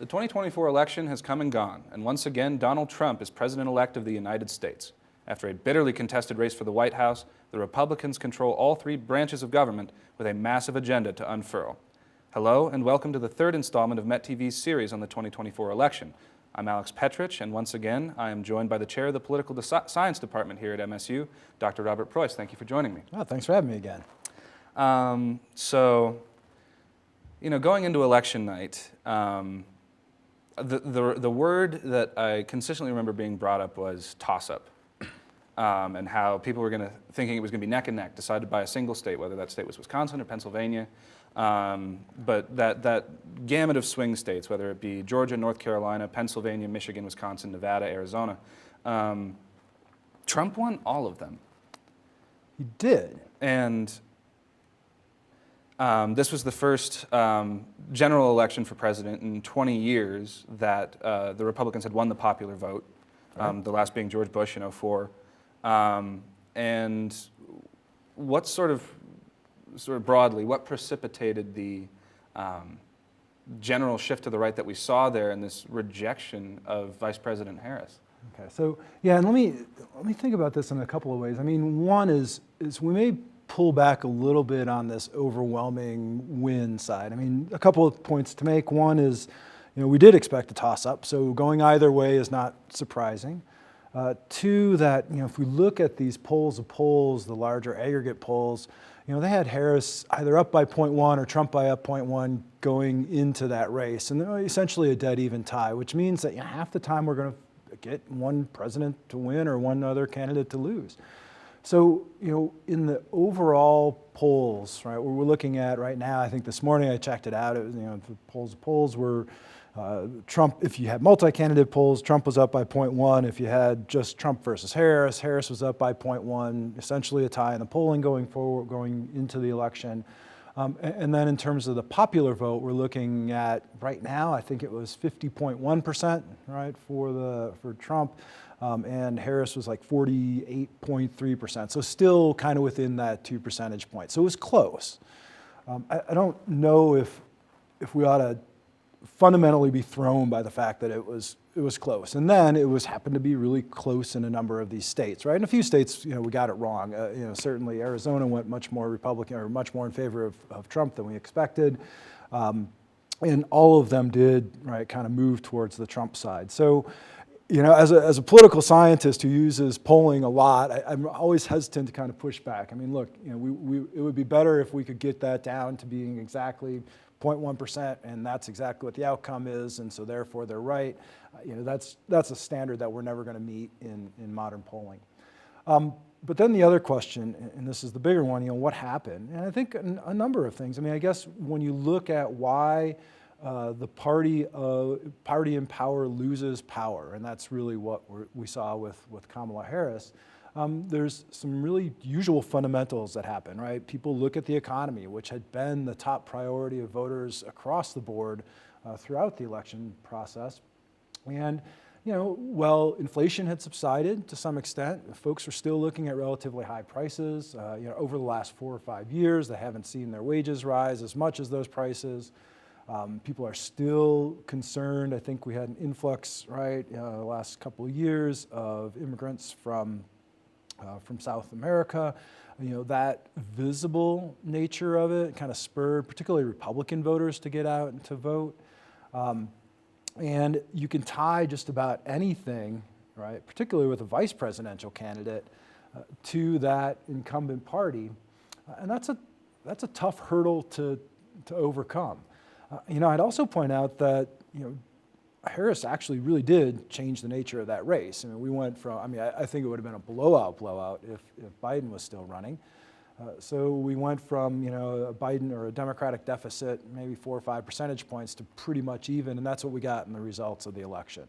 The 2024 election has come and gone, and once again, Donald Trump is President-elect of the United States. After a bitterly contested race for the White House, the Republicans control all three branches of government with a massive agenda to unfurl. Hello, and welcome to the third installment of Met TV's series on the 2024 election. I'm Alex Petrich, and once again, I am joined by the chair of the Political Science Department here at MSU, Dr. Robert Preuhs. Thank you for joining me. Oh, thanks for having me again. Going into election night, the word that I consistently remember being brought up was toss-up, and how people were thinking it was going to be neck and neck, decided by a single state, whether that state was Wisconsin or Pennsylvania. But that gamut of swing states, whether it be Georgia, North Carolina, Pennsylvania, Michigan, Wisconsin, Nevada, Arizona, Trump won all of them. He did. And this was the first general election for president in 20 years that the Republicans had won the popular vote, the last being George Bush in 2004. And what sort of broadly, what precipitated the general shift to the right that we saw there and this rejection of Vice President Harris? Okay, so yeah, and let me think about this in a couple of ways. I mean, one is we may pull back a little bit on this overwhelming win side. I mean, a couple of points to make. One is, we did expect a toss-up, so going either way is not surprising. Two, that if we look at these polls of polls, the larger aggregate polls, they had Harris either up by 0.1 or Trump by up 0.1 going into that race, and they're essentially a dead even tie, which means that half the time we're going to get one president to win or one other candidate to lose. So, in the overall polls, right, what we're looking at right now, I think this morning I checked it out, it was, the polls were Trump, if you had multi-candidate polls, Trump was up by 0.1. If you had just Trump versus Harris, Harris was up by 0.1, essentially a tie in the polling going forward, going into the election. And then in terms of the popular vote, we're looking at right now, I think it was 50.1%, right, for Trump. And Harris was like 48.3%. So still kind of within that 2 percentage points. So it was close. I don't know if we ought to fundamentally be thrown by the fact that it was close. And then it happened to be really close in a number of these states, right? In a few states, we got it wrong. Certainly Arizona went much more Republican or much more in favor of Trump than we expected. And all of them did, right, kind of move towards the Trump side. So, as a political scientist who uses polling a lot, I'm always hesitant to kind of push back. I mean, look, it would be better if we could get that down to being exactly 0.1%, and that's exactly what the outcome is, and so therefore they're right. That's a standard that we're never going to meet in modern polling. But then the other question, and this is the bigger one, what happened? And I think a number of things. I mean, I guess when you look at why the party in power loses power, and that's really what we saw with Kamala Harris. There's some really usual fundamentals that happen, right? People look at the economy, which had been the top priority of voters across the board throughout the election process. And, while inflation had subsided to some extent, folks were still looking at relatively high prices. Over the last 4 or 5 years, they haven't seen their wages rise as much as those prices. People are still concerned. I think we had an influx, right, the last couple of years of immigrants from South America. That visible nature of it kind of spurred particularly Republican voters to get out and to vote. And you can tie just about anything, right, particularly with a vice presidential candidate, to that incumbent party. And that's a tough hurdle to overcome. I'd also point out that, Harris actually really did change the nature of that race. I mean, we went from, I think it would have been a blowout if Biden was still running. So we went from, a Biden or a Democratic deficit, maybe 4 or 5 percentage points to pretty much even, and that's what we got in the results of the election.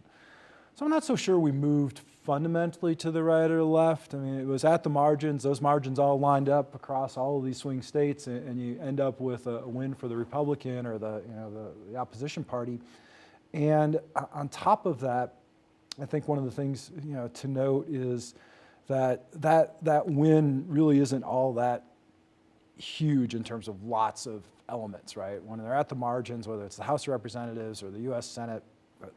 So I'm not so sure we moved fundamentally to the right or the left. I mean, it was at the margins. Those margins all lined up across all of these swing states, and you end up with a win for the Republican or the opposition party. And on top of that, I think one of the things to note is that win really isn't all that huge in terms of lots of elements, right? When they're at the margins, whether it's the House of Representatives or the U.S. Senate,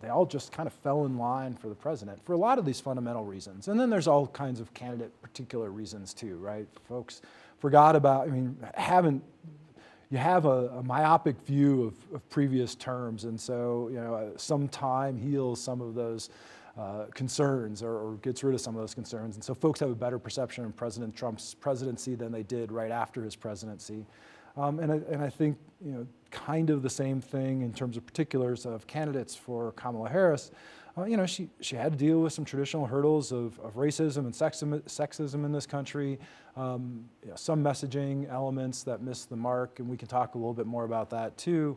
they all just kind of fell in line for the president for a lot of these fundamental reasons. And then there's all kinds of candidate particular reasons too, right? Folks forgot about, you have a myopic view of previous terms, and so some time heals some of those concerns or gets rid of some of those concerns. And so folks have a better perception of President Trump's presidency than they did right after his presidency. And I think kind of the same thing in terms of particulars of candidates for Kamala Harris. She had to deal with some traditional hurdles of racism and sexism in this country, some messaging elements that missed the mark, and we can talk a little bit more about that too.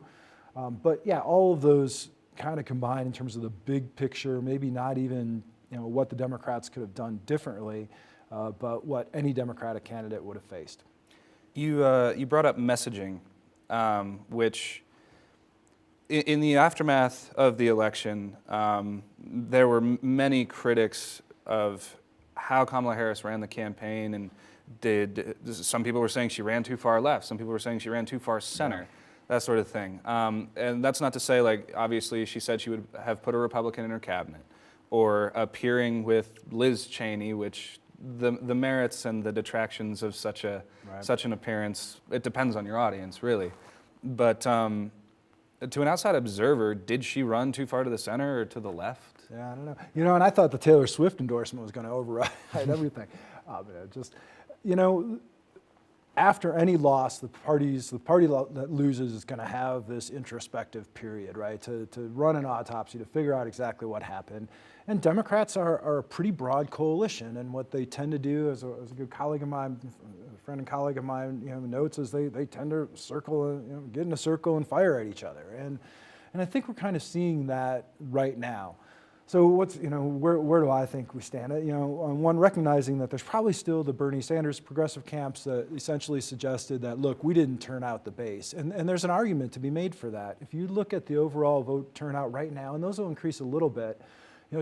But yeah, all of those kind of combined in terms of the big picture, maybe not even what the Democrats could have done differently, but what any Democratic candidate would have faced. You brought up messaging, which in the aftermath of the election, there were many critics of how Kamala Harris ran the campaign, and some people were saying she ran too far left, some people were saying she ran too far center, that sort of thing. And that's not to say, obviously she said she would have put a Republican in her cabinet, or appearing with Liz Cheney, which the merits and the detractions of such an appearance, it depends on your audience, really. But to an outside observer, did she run too far to the center or to the left? Yeah, I don't know. And I thought the Taylor Swift endorsement was going to override everything. After any loss, the party that loses is going to have this introspective period, right? To run an autopsy, to figure out exactly what happened. And Democrats are a pretty broad coalition, and what they tend to do, as a good colleague of mine, a friend and colleague of mine, notes, is they tend to circle, get in a circle and fire at each other. And I think we're kind of seeing that right now. So where do I think we stand? On one, recognizing that there's probably still the Bernie Sanders progressive camps that essentially suggested that, look, we didn't turn out the base. And there's an argument to be made for that. If you look at the overall vote turnout right now, and those will increase a little bit,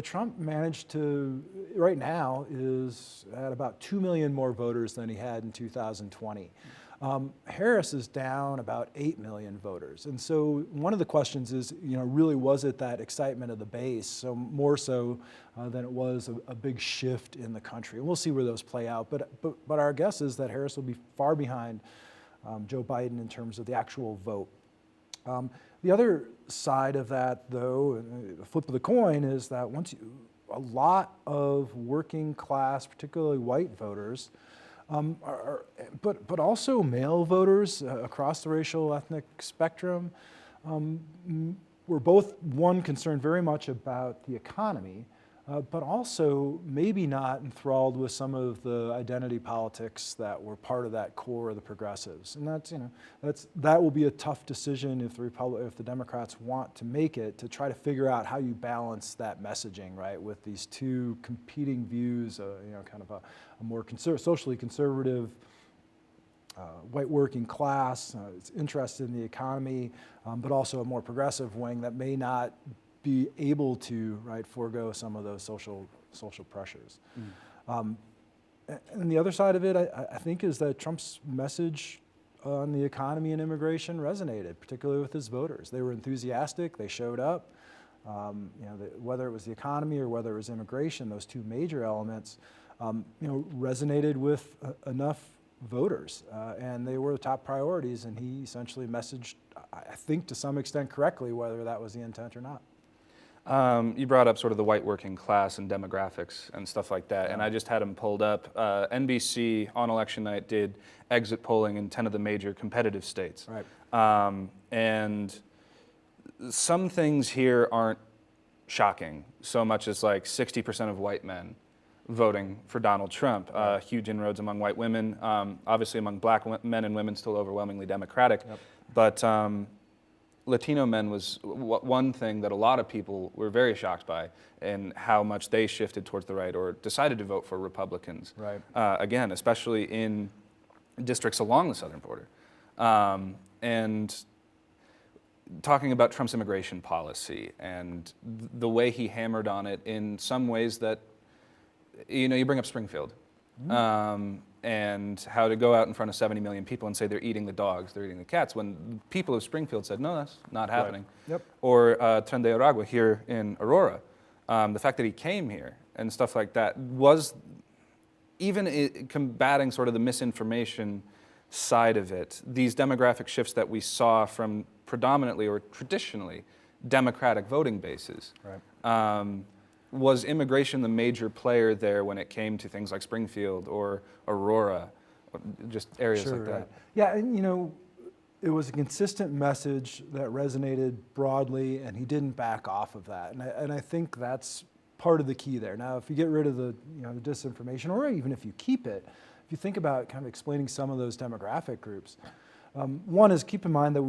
Trump managed to, right now, is at about 2 million more voters than he had in 2020. Harris is down about 8 million voters. And so one of the questions is, really was it that excitement of the base, so more so than it was a big shift in the country? And we'll see where those play out. But our guess is that Harris will be far behind Joe Biden in terms of the actual vote. The other side of that, though, the flip of the coin, is that a lot of working class, particularly white voters, but also male voters across the racial ethnic spectrum, were both, one, concerned very much about the economy, but also maybe not enthralled with some of the identity politics that were part of that core of the progressives. And that will be a tough decision if the Democrats want to make it, to try to figure out how you balance that messaging, right, with these two competing views, kind of a more socially conservative white working class, is interested in the economy, but also a more progressive wing that may not be able to forego some of those social pressures. And the other side of it, I think, is that Trump's message on the economy and immigration resonated, particularly with his voters. They were enthusiastic. They showed up. Whether it was the economy or whether it was immigration, those two major elements, resonated with enough voters, and they were the top priorities. And he essentially messaged, I think, to some extent correctly, whether that was the intent or not. You brought up sort of the white working class and demographics and stuff like that, and I just had them pulled up. NBC on election night did exit polling in 10 of the major competitive states. Right. And some things here aren't shocking so much as 60% of white men voting for Donald Trump. Huge inroads among white women, obviously among black men and women, still overwhelmingly Democratic. Yep. But Latino men was one thing that a lot of people were very shocked by, and how much they shifted towards the right or decided to vote for Republicans. Right. Again, especially in districts along the southern border. And talking about Trump's immigration policy and the way he hammered on it in some ways that, you bring up Springfield. and how to go out in front of 70 million people and say they're eating the dogs, they're eating the cats, when people of Springfield said, no, that's not happening. Right. Yep. Or Tren de Aragua here in Aurora. The fact that he came here and stuff like that was even combating sort of the misinformation side of it. These demographic shifts that we saw from predominantly or traditionally Democratic voting bases. Right. Was immigration the major player there when it came to things like Springfield or Aurora, or just areas Sure, like that? right. Yeah, and it was a consistent message that resonated broadly, and he didn't back off of that. And I think that's part of the key there. Now, if you get rid of the disinformation, or even if you keep it, if you think about kind of explaining some of those demographic groups, one is keep in mind that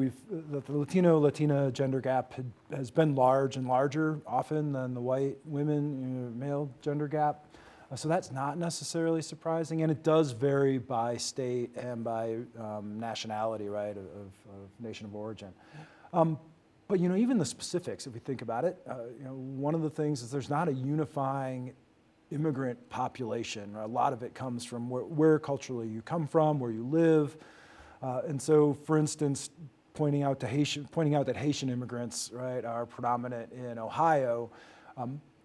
the Latino-Latina gender gap has been large and larger often than the white women, male gender gap. So that's not necessarily surprising, and it does vary by state and by nationality, right, of nation of origin. But even the specifics, if we think about it, one of the things is there's not a unifying immigrant population. A lot of it comes from where culturally you come from, where you live. And so, for instance, pointing out that Haitian immigrants, right, are predominant in Ohio,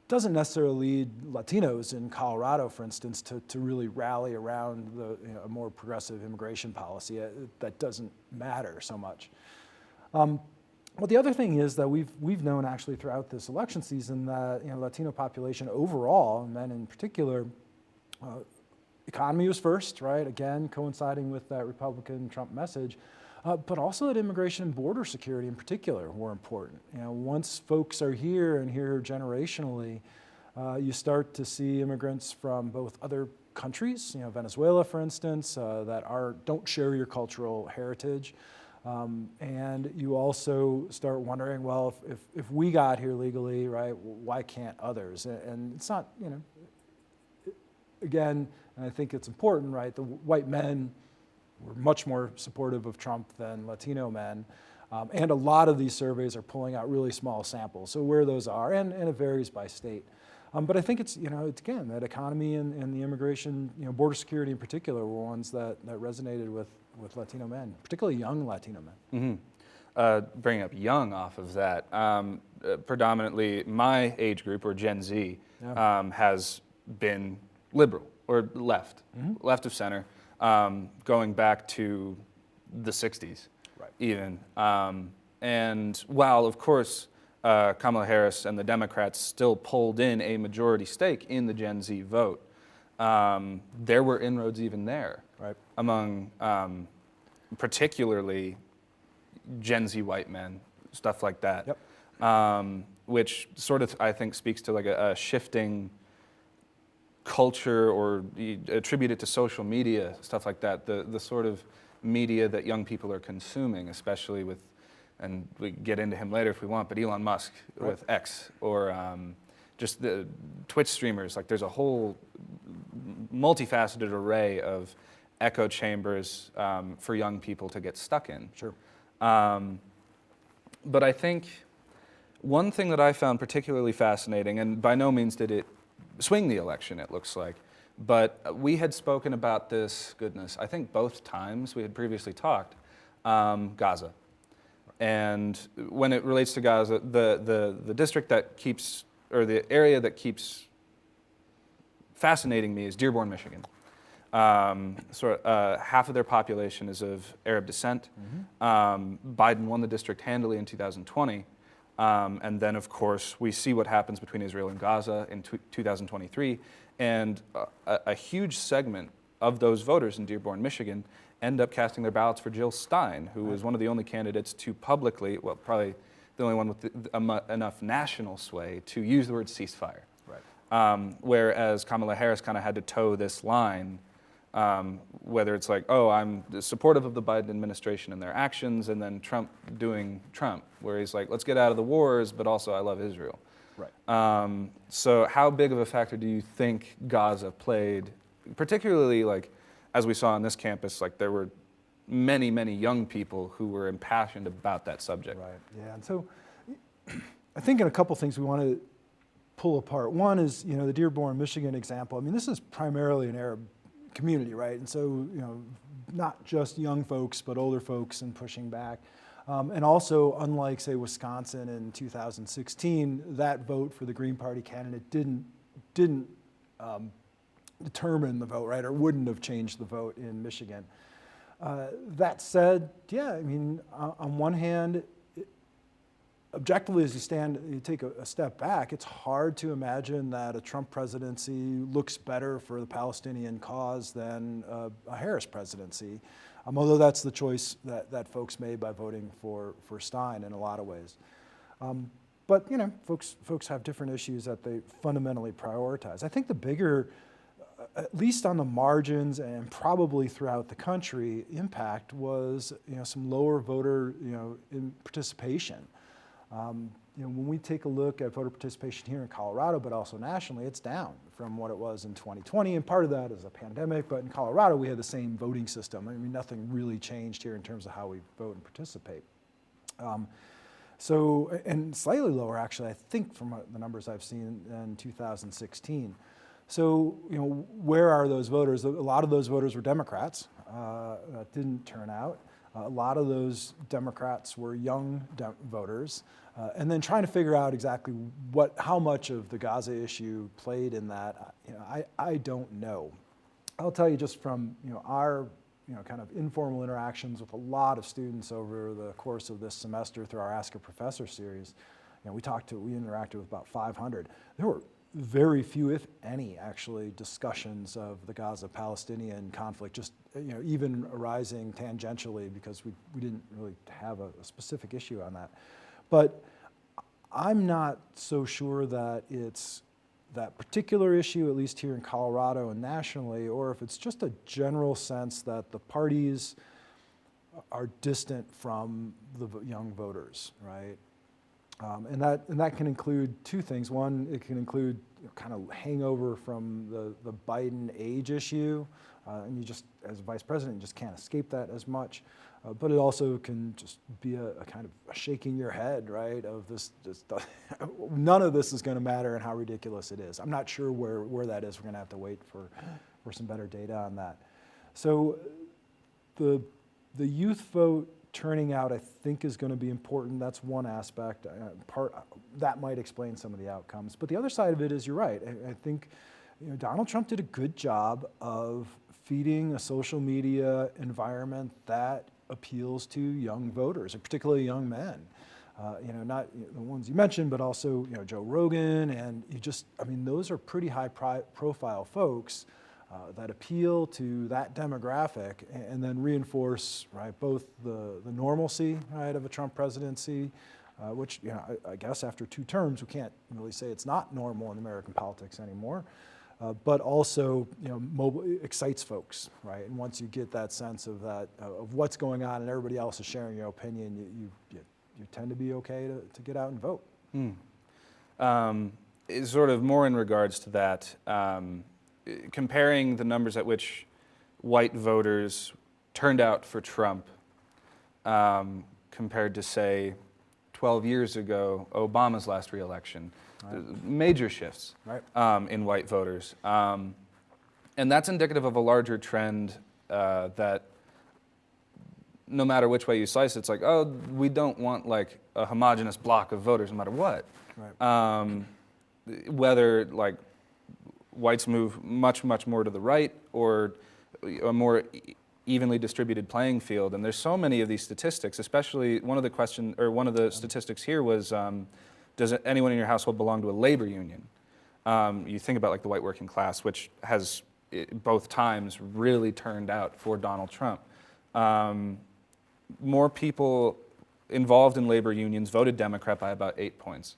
doesn't necessarily lead Latinos in Colorado, for instance, to really rally around a more progressive immigration policy. That doesn't matter so much. Well, the other thing is that we've known actually throughout this election season that Latino population overall, and men in particular, economy was first, right? Again, coinciding with that Republican Trump message, but also that immigration and border security in particular were important. Once folks are here and here generationally, you start to see immigrants from both other countries, Venezuela, for instance, that don't share your cultural heritage. And you also start wondering, well, if we got here legally, right, why can't others? And it's not, again, and I think it's important, right? The white men were much more supportive of Trump than Latino men. And a lot of these surveys are pulling out really small samples. So where those are, and it varies by state. But I think it's again, that economy and the immigration, border security in particular were ones that resonated with Latino men, particularly young Latino men. Mm-hmm. Bringing up young off of that, predominantly my age group, or Gen Z, has been liberal or left, left of center, going back to the 60s, right, even. And while, of course, Kamala Harris and the Democrats still pulled in a majority stake in the Gen Z vote, there were inroads even there, right, among particularly Gen Z white men, stuff like that, which sort of, I think, speaks to like a shifting culture, or attribute it to social media, stuff like that, the sort of media that young people are consuming, especially with, and we get into him later if we want, but Elon Musk with X, or just the Twitch streamers. Like, there's a whole multifaceted array of echo chambers for young people to get stuck in. Sure. But I think one thing that I found particularly fascinating, and by no means did it swing the election, it looks like, but we had spoken about this, goodness, I think both times we had previously talked, Gaza. And when it relates to Gaza, the district that keeps, or the area that keeps fascinating me is Dearborn, Michigan. Half of their population is of Arab descent. Biden won the district handily in 2020. And then, of course, we see what happens between Israel and Gaza in 2023. And a huge segment of those voters in Dearborn, Michigan, end up casting their ballots for Jill Stein, who was one of the only candidates to publicly, well, probably the only one with enough national sway to use the word ceasefire. Right. Whereas Kamala Harris kind of had to toe this line, whether it's like, oh, I'm supportive of the Biden administration and their actions, and then Trump doing Trump, where he's like, let's get out of the wars, but also I love Israel. Right. So how big of a factor do you think Gaza played, particularly like, as we saw on this campus, like there were many, many young people who were impassioned about that subject. Right, yeah, and so I think in a couple things we want to pull apart. One is, the Dearborn, Michigan example. I mean, this is primarily an Arab community, right? And so, not just young folks, but older folks and pushing back. And also, unlike, say, Wisconsin in 2016, that vote for the Green Party candidate didn't determine the vote, right, or wouldn't have changed the vote in Michigan. That said, yeah, I mean, on one hand, objectively, as you take a step back, it's hard to imagine that a Trump presidency looks better for the Palestinian cause than a Harris presidency, although that's the choice that folks made by voting for Stein in a lot of ways. But folks have different issues that they fundamentally prioritize. I think the bigger, at least on the margins and probably throughout the country, impact was some lower voter in participation. When we take a look at voter participation here in Colorado, but also nationally, it's down from what it was in 2020, and part of that is a pandemic, but in Colorado we had the same voting system. I mean, nothing really changed here in terms of how we vote and participate. And slightly lower, actually, I think, from the numbers I've seen in 2016. So, where are those voters? A lot of those voters were Democrats that didn't turn out. A lot of those Democrats were young voters, and then trying to figure out exactly how much of the Gaza issue played in that, I don't know. I'll tell you just from our kind of informal interactions with a lot of students over the course of this semester through our Ask a Professor series. We interacted with about 500. There were very few, if any, actually, discussions of the Gaza-Palestinian conflict, just even arising tangentially, because we didn't really have a specific issue on that. But I'm not so sure that it's that particular issue, at least here in Colorado and nationally, or if it's just a general sense that the parties are distant from the young voters, right? And that can include two things. One, it can include kind of hangover from the Biden age issue, and you just, as vice president, you just can't escape that as much. But it also can just be a kind of a shaking your head, right? Of this, none of this is going to matter, and how ridiculous it is. I'm not sure where that is. We're going to have to wait for some better data on that. So the youth vote turning out, I think, is going to be important. That's one aspect. That might explain some of the outcomes. But the other side of it is, you're right. I think Donald Trump did a good job of feeding a social media environment that appeals to young voters, and particularly young men. Not the ones you mentioned, but also Joe Rogan, and those are pretty high profile folks that appeal to that demographic, and then reinforce, right, both the normalcy, right, of a Trump presidency, which I guess after 2 terms we can't really say it's not normal in American politics anymore, but also excites folks, right? And once you get that sense of what's going on and everybody else is sharing your opinion, you tend to be okay to get out and vote. Sort of more in regards to that. Comparing the numbers at which white voters turned out for Trump compared to, say, 12 years ago, Obama's last re-election, right. Major shifts, right. In white voters. And that's indicative of a larger trend that no matter which way you slice it, it's like, oh, we don't want like a homogenous block of voters no matter what. Right. Whether like whites move much more to the right, or a more evenly distributed playing field. And there's so many of these statistics, especially one of the statistics here was, does anyone in your household belong to a labor union? You think about like the white working class, which has both times really turned out for Donald Trump. More people involved in labor unions voted Democrat by about 8 points.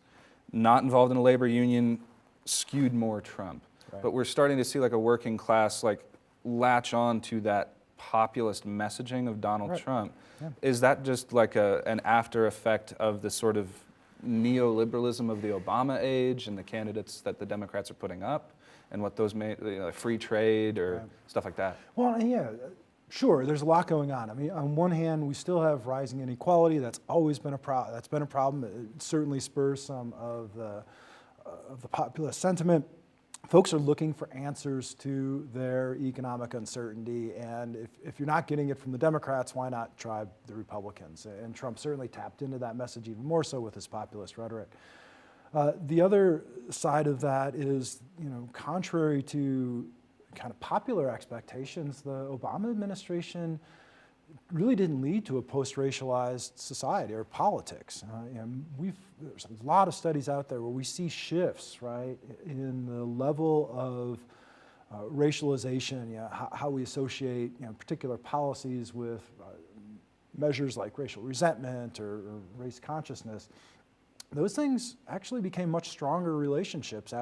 Not involved in a labor union skewed more Trump. Right. But we're starting to see like a working class like latch on to that populist messaging of Donald right. Trump. Yeah. Is that just like an after effect of the sort of neoliberalism of the Obama age and the candidates that the Democrats are putting up, and what those made, free trade or right. stuff like that? Well, yeah, sure. There's a lot going on. I mean, on one hand, we still have rising inequality. That's always been a problem. That's been a problem. It certainly spurs some of the populist sentiment. folks are looking for answers to their economic uncertainty, and if you're not getting it from the Democrats, why not try the Republicans? And Trump certainly tapped into that message even more so with his populist rhetoric. The other side of that is, contrary to kind of popular expectations, the Obama administration really didn't lead to a post-racialized society or politics. There's a lot of studies out there where we see shifts, right, in the level of racialization, how we associate particular policies with measures like racial resentment or race consciousness. Those things actually became much stronger relationships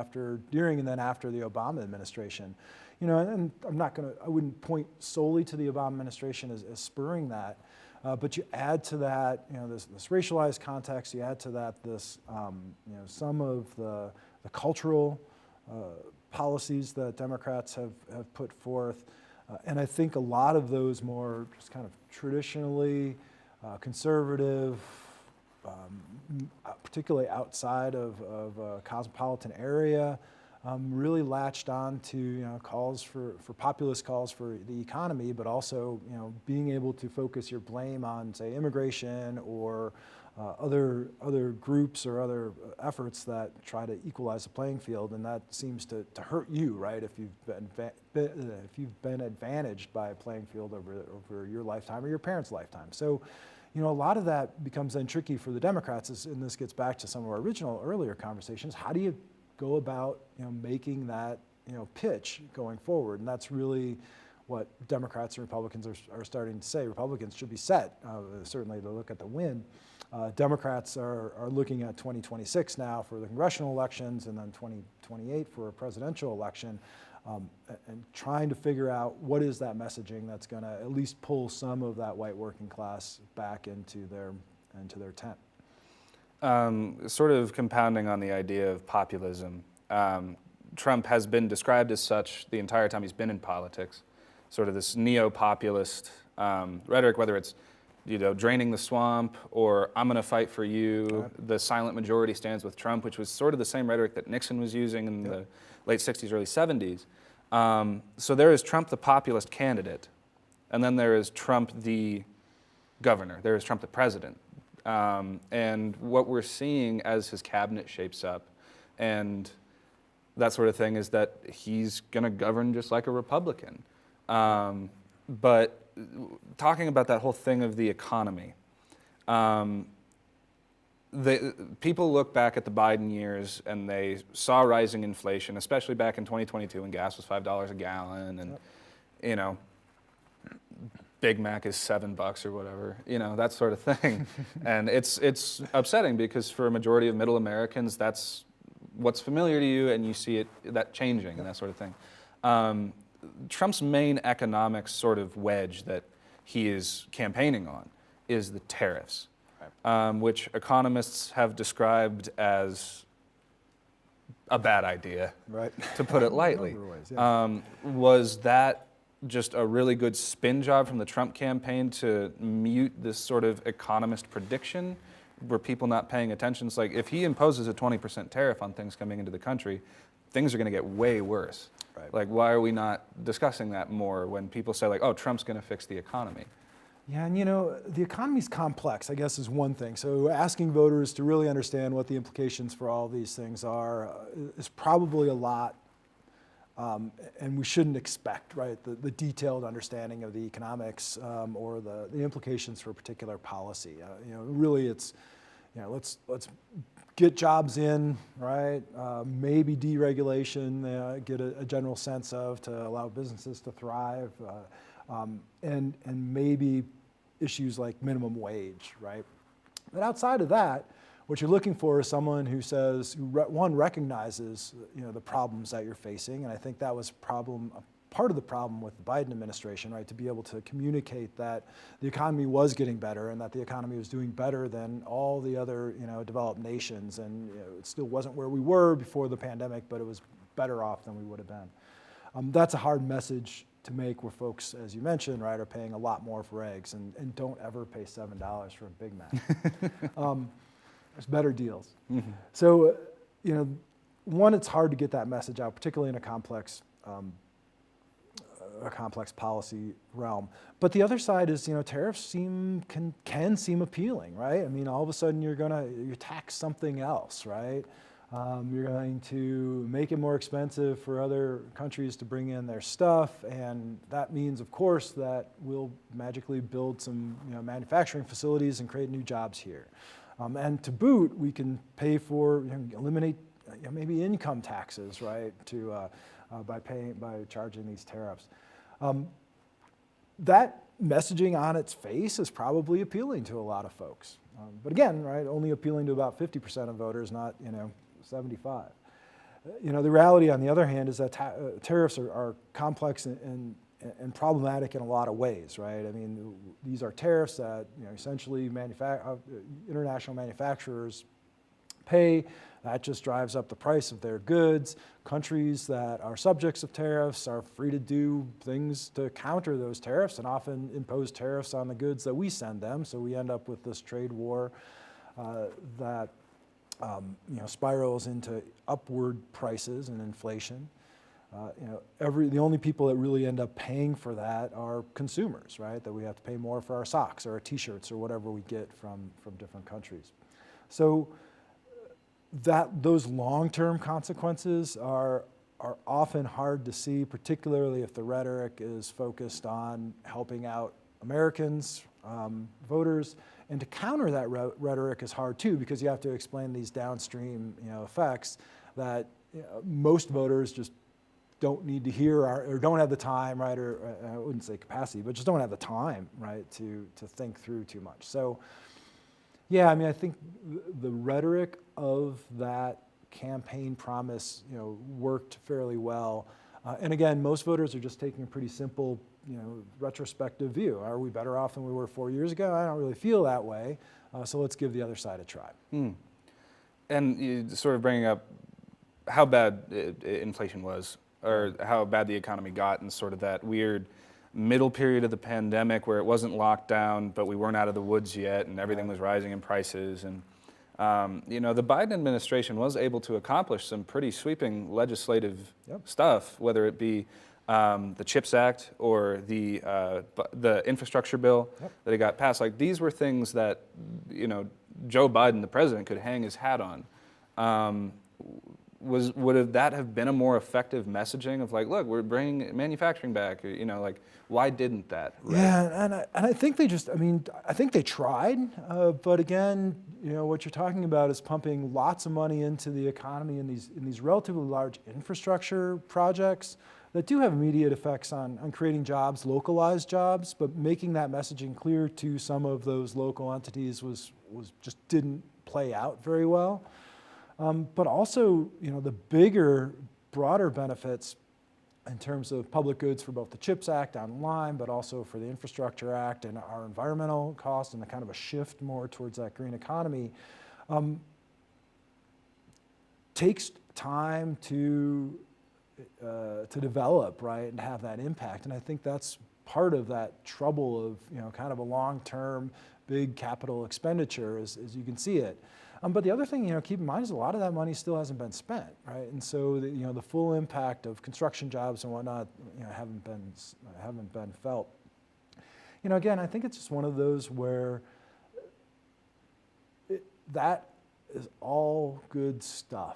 during and then after the Obama administration. And I wouldn't point solely to the Obama administration as spurring that, but you add to that, this racialized context, you add to that this, some of the cultural policies that Democrats have put forth. And I think a lot of those more just kind of traditionally conservative, particularly outside of a cosmopolitan area, really latched on to calls for populist calls for the economy, but also being able to focus your blame on, say, immigration or other groups or other efforts that try to equalize the playing field, and that seems to hurt you, right? If you've been advantaged by a playing field over your lifetime or your parents' lifetime. So, a lot of that becomes then tricky for the Democrats, and this gets back to some of our earlier conversations. How do you go about making that pitch going forward? And that's really what Democrats and Republicans are starting to say. Republicans should be set, certainly to look at the win. Democrats are looking at 2026 now for the congressional elections and then 2028 for a presidential election, and trying to figure out what is that messaging that's going to at least pull some of that white working class back into their tent. Sort of compounding on the idea of populism, Trump has been described as such the entire time he's been in politics, sort of this neo-populist rhetoric, whether it's draining the swamp or I'm going to fight for you. Right. The silent majority stands with Trump, which was sort of the same rhetoric that Nixon was using in the late 60s, early 70s. So there is Trump, the populist candidate, and then there is Trump, the governor. There is Trump, the president. And what we're seeing as his cabinet shapes up and that sort of thing is that he's going to govern just like a Republican. But talking about that whole thing of the economy, people look back at the Biden years and they saw rising inflation, especially back in 2022 when gas was $5 a gallon and, Big Mac is $7 or whatever, that sort of thing. And it's upsetting because for a majority of middle Americans, that's what's familiar to you and you see that changing and that sort of thing. Trump's main economic sort of wedge that he is campaigning on is the tariffs, which economists have described as a bad idea, to put it lightly. Was that just a really good spin job from the Trump campaign to mute this sort of economist prediction? Were people not paying attention? It's like if he imposes a 20% tariff on things coming into the country, things are going to get way worse. Like, why are we not discussing that more when people say, like, oh, Trump's going to fix the economy? Yeah, and the economy's complex, I guess, is one thing. So asking voters to really understand what the implications for all these things are is probably a lot. And we shouldn't expect, the detailed understanding of the economics or the implications for a particular policy. Really, it's, let's get jobs in, maybe deregulation, get a general sense of to allow businesses to thrive, and maybe issues like minimum wage, But outside of that, what you're looking for is someone who says, one, recognizes the problems that you're facing, and I think that was part of the problem with the Biden administration, to be able to communicate that the economy was getting better and that the economy was doing better than all the other developed nations, and it still wasn't where we were before the pandemic, but it was better off than we would have been. That's a hard message to make where folks, as you mentioned, are paying a lot more for eggs and don't ever pay $7 for a Big Mac. There's better deals. Mm-hmm. So, one, it's hard to get that message out, particularly in a complex policy realm. But the other side is, tariffs can seem appealing, right? I mean, all of a sudden you tax something else, right? You're going to make it more expensive for other countries to bring in their stuff, and that means, of course, that we'll magically build some manufacturing facilities and create new jobs here. And to boot, we can pay for, eliminate maybe income taxes, right, by charging these tariffs. That messaging on its face is probably appealing to a lot of folks. But again, right, only appealing to about 50% of voters, not 75. The reality, on the other hand, is that tariffs are complex and problematic in a lot of ways, right? I mean, these are tariffs that essentially international manufacturers pay. That just drives up the price of their goods. Countries that are subjects of tariffs are free to do things to counter those tariffs and often impose tariffs on the goods that we send them. So we end up with this trade war that spirals into upward prices and inflation. The only people that really end up paying for that are consumers, right? That we have to pay more for our socks or our T-shirts or whatever we get from different countries. So those long-term consequences are often hard to see, particularly if the rhetoric is focused on helping out Americans, voters. And to counter that rhetoric is hard too, because you have to explain these downstream effects that most voters just don't need to hear or don't have the time, right? Or I wouldn't say capacity, but just don't have the time, right, to think through too much. So yeah, I mean, I think the rhetoric of that campaign promise, worked fairly well. And again, most voters are just taking a pretty simple, retrospective view. Are we better off than we were 4 years ago? I don't really feel that way. So let's give the other side a try. And you sort of bringing up how bad inflation was, or how bad the economy got, and sort of that weird middle period of the pandemic where it wasn't locked down, but we weren't out of the woods yet, and everything was rising in prices. And the Biden administration was able to accomplish some pretty sweeping legislative stuff, whether it be the CHIPS Act or the infrastructure bill that it got passed. Like, these were things that Joe Biden, the president, could hang his hat on. Would that have been a more effective messaging of like, look, we're bringing manufacturing back? Why didn't that? Right? Yeah, and I think I think they tried, but again, what you're talking about is pumping lots of money into the economy in these relatively large infrastructure projects that do have immediate effects on creating jobs, localized jobs, but making that messaging clear to some of those local entities was just didn't play out very well. But also, the bigger, broader benefits in terms of public goods for both the CHIPS Act down the line, but also for the Infrastructure Act and our environmental costs and the kind of a shift more towards that green economy, takes time to develop, right, and have that impact. And I think that's part of that trouble of, kind of a long-term, big capital expenditure as you can see it. But the other thing, keep in mind is a lot of that money still hasn't been spent, right? And so, the full impact of construction jobs and whatnot, haven't been felt. Again, I think it's just one of those where that is all good stuff,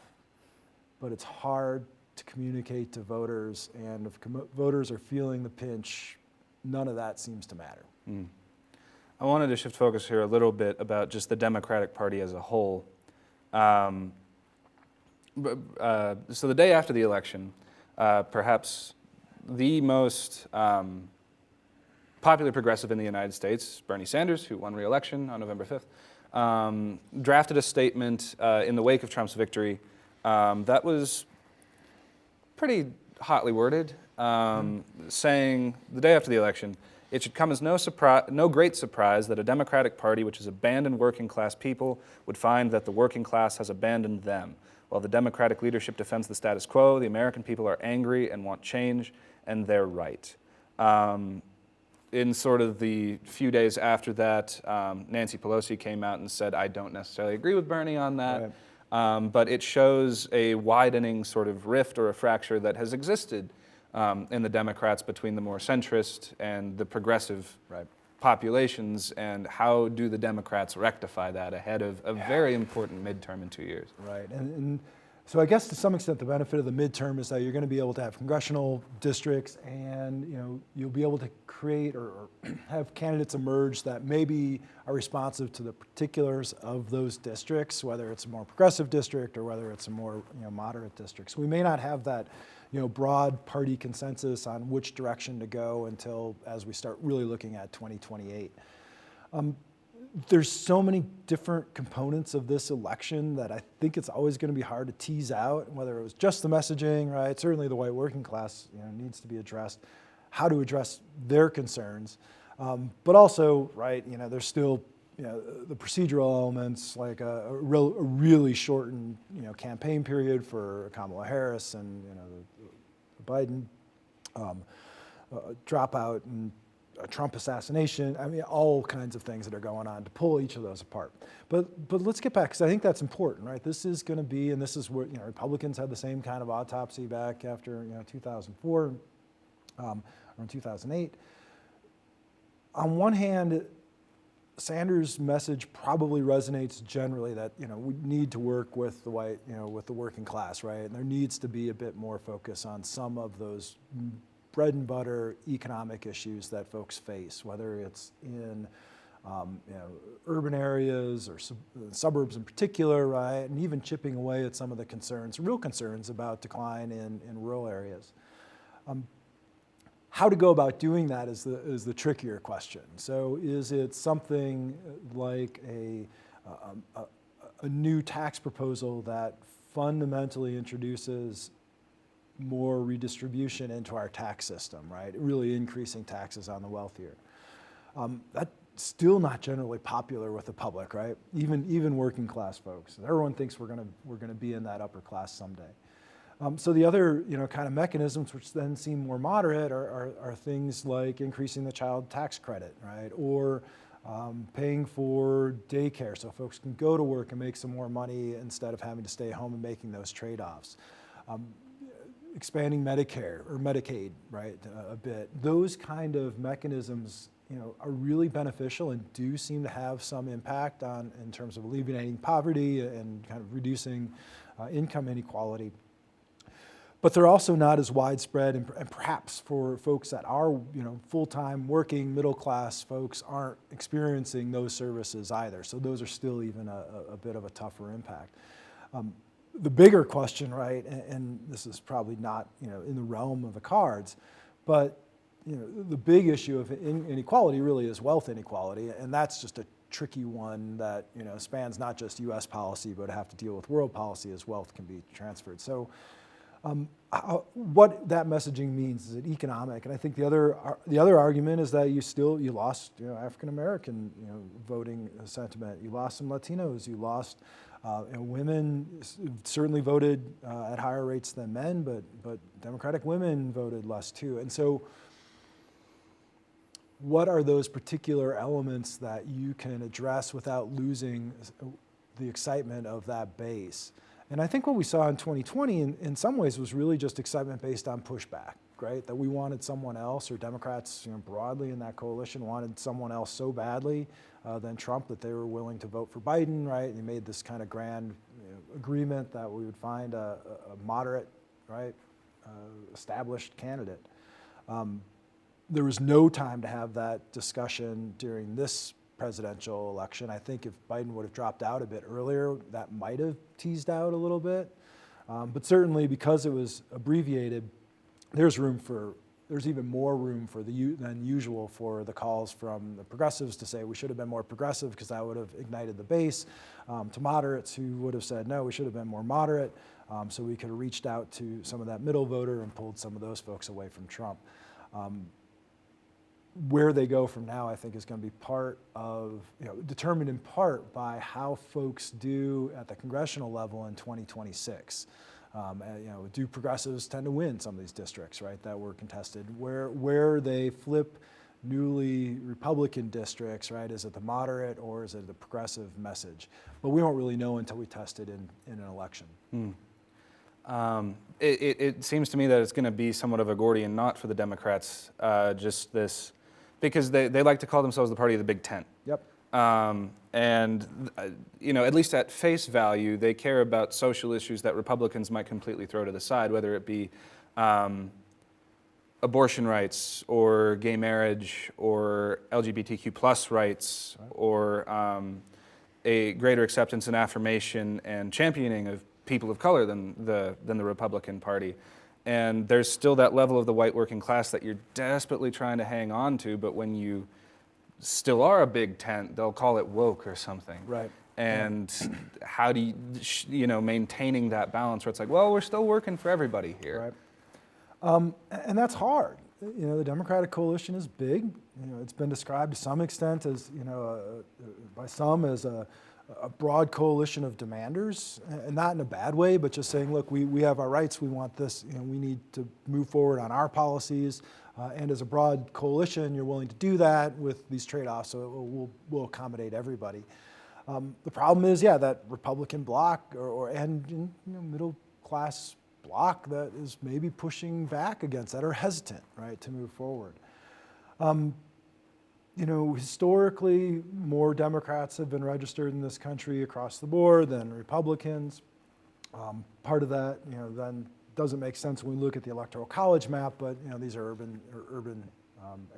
but it's hard to communicate to voters, and if voters are feeling the pinch, none of that seems to matter. I wanted to shift focus here a little bit about just the Democratic Party as a whole. So the day after the election, perhaps the most popular progressive in the United States, Bernie Sanders, who won re-election on November 5th, drafted a statement in the wake of Trump's victory that was pretty hotly worded, saying the day after the election, it should come as no great surprise that a Democratic Party which has abandoned working class people would find that the working class has abandoned them. While the Democratic leadership defends the status quo, the American people are angry and want change, and they're right. In sort of the few days after that, Nancy Pelosi came out and said, I don't necessarily agree with Bernie on that. but it shows a widening sort of rift or a fracture that has existed in the Democrats between the more centrist and the progressive populations, and how do the Democrats rectify that ahead of a very important midterm in 2 years? Right, and so I guess to some extent the benefit of the midterm is that you're going to be able to have congressional districts, and you'll be able to create or have candidates emerge that maybe are responsive to the particulars of those districts, whether it's a more progressive district or whether it's a more moderate district. So we may not have that broad party consensus on which direction to go until as we start really looking at 2028. There's so many different components of this election that I think it's always going to be hard to tease out, whether it was just the messaging, right? Certainly the white working class needs to be addressed, how to address their concerns. But also, right, there's still the procedural elements, like a really shortened campaign period for Kamala Harris and the Biden dropout and a Trump assassination. I mean, all kinds of things that are going on to pull each of those apart. But let's get back, because I think that's important, right? This is going to be, and this is where Republicans had the same kind of autopsy back after 2004 or in 2008. On one hand, Sanders' message probably resonates generally that we need to work with the white, with the working class, right? And there needs to be a bit more focus on some of those bread and butter economic issues that folks face, whether it's in urban areas or suburbs in particular, right? And even chipping away at some of the concerns, real concerns about decline in rural areas. How to go about doing that is the trickier question. So is it something like a new tax proposal that fundamentally introduces more redistribution into our tax system, right? Really increasing taxes on the wealthier. That's still not generally popular with the public, right? Even working class folks. Everyone thinks we're gonna be in that upper class someday. So the other kind of mechanisms which then seem more moderate are things like increasing the child tax credit, right? Or paying for daycare so folks can go to work and make some more money instead of having to stay home and making those trade-offs. Expanding Medicare or Medicaid, right, a bit. Those kind of mechanisms, are really beneficial and do seem to have some impact in terms of alleviating poverty and kind of reducing income inequality. But they're also not as widespread, and perhaps for folks that are, full-time working middle-class folks aren't experiencing those services either. So those are still even a bit of a tougher impact. The bigger question, right, and this is probably not, in the realm of the cards, but the big issue of inequality really is wealth inequality, and that's just a tricky one that spans not just U.S. policy, but have to deal with world policy as wealth can be transferred. So, what that messaging means is it economic, and I think the other argument is that you lost African American voting sentiment, you lost some Latinos, you lost. Women certainly voted at higher rates than men, but Democratic women voted less too. And so what are those particular elements that you can address without losing the excitement of that base? And I think what we saw in 2020 in some ways was really just excitement based on pushback, right? That we wanted someone else, or Democrats broadly in that coalition wanted someone else so badly than Trump that they were willing to vote for Biden, right? They made this kind of grand agreement that we would find a moderate, right, established candidate. There was no time to have that discussion during this presidential election. I think if Biden would have dropped out a bit earlier, that might have teased out a little bit. But certainly because it was abbreviated, there's even more room than usual for the calls from the progressives to say we should have been more progressive because that would have ignited the base, to moderates who would have said, no, we should have been more moderate, so we could have reached out to some of that middle voter and pulled some of those folks away from Trump. Where they go from now, I think, is going to be determined in part by how folks do at the congressional level in 2026. Do progressives tend to win some of these districts, right, that were contested? Where they flip newly Republican districts, right? Is it the moderate or is it the progressive message? But we won't really know until we test it in an election. It seems to me that it's going to be somewhat of a Gordian knot for the Democrats, just this, because they like to call themselves the party of the big tent. Yep. And, at least at face value, they care about social issues that Republicans might completely throw to the side, whether it be abortion rights or gay marriage or LGBTQ plus rights, right, or a greater acceptance and affirmation and championing of people of color than the Republican Party. And there's still that level of the white working class that you're desperately trying to hang on to, but when you still are a big tent, they'll call it woke or something. Right. And how do you, maintaining that balance where it's like, well, we're still working for everybody here. Right. And that's hard. The Democratic coalition is big. It's been described to some extent as, by some as a broad coalition of demanders, and not in a bad way, but just saying, look, we have our rights, we want this, we need to move forward on our policies, and as a broad coalition, you're willing to do that with these trade-offs, so we'll accommodate everybody. The problem is, that Republican bloc and middle class bloc that is maybe pushing back against that or hesitant, right, to move forward. Historically, more Democrats have been registered in this country across the board than Republicans. Part of that, then doesn't make sense when we look at the Electoral College map, but these are urban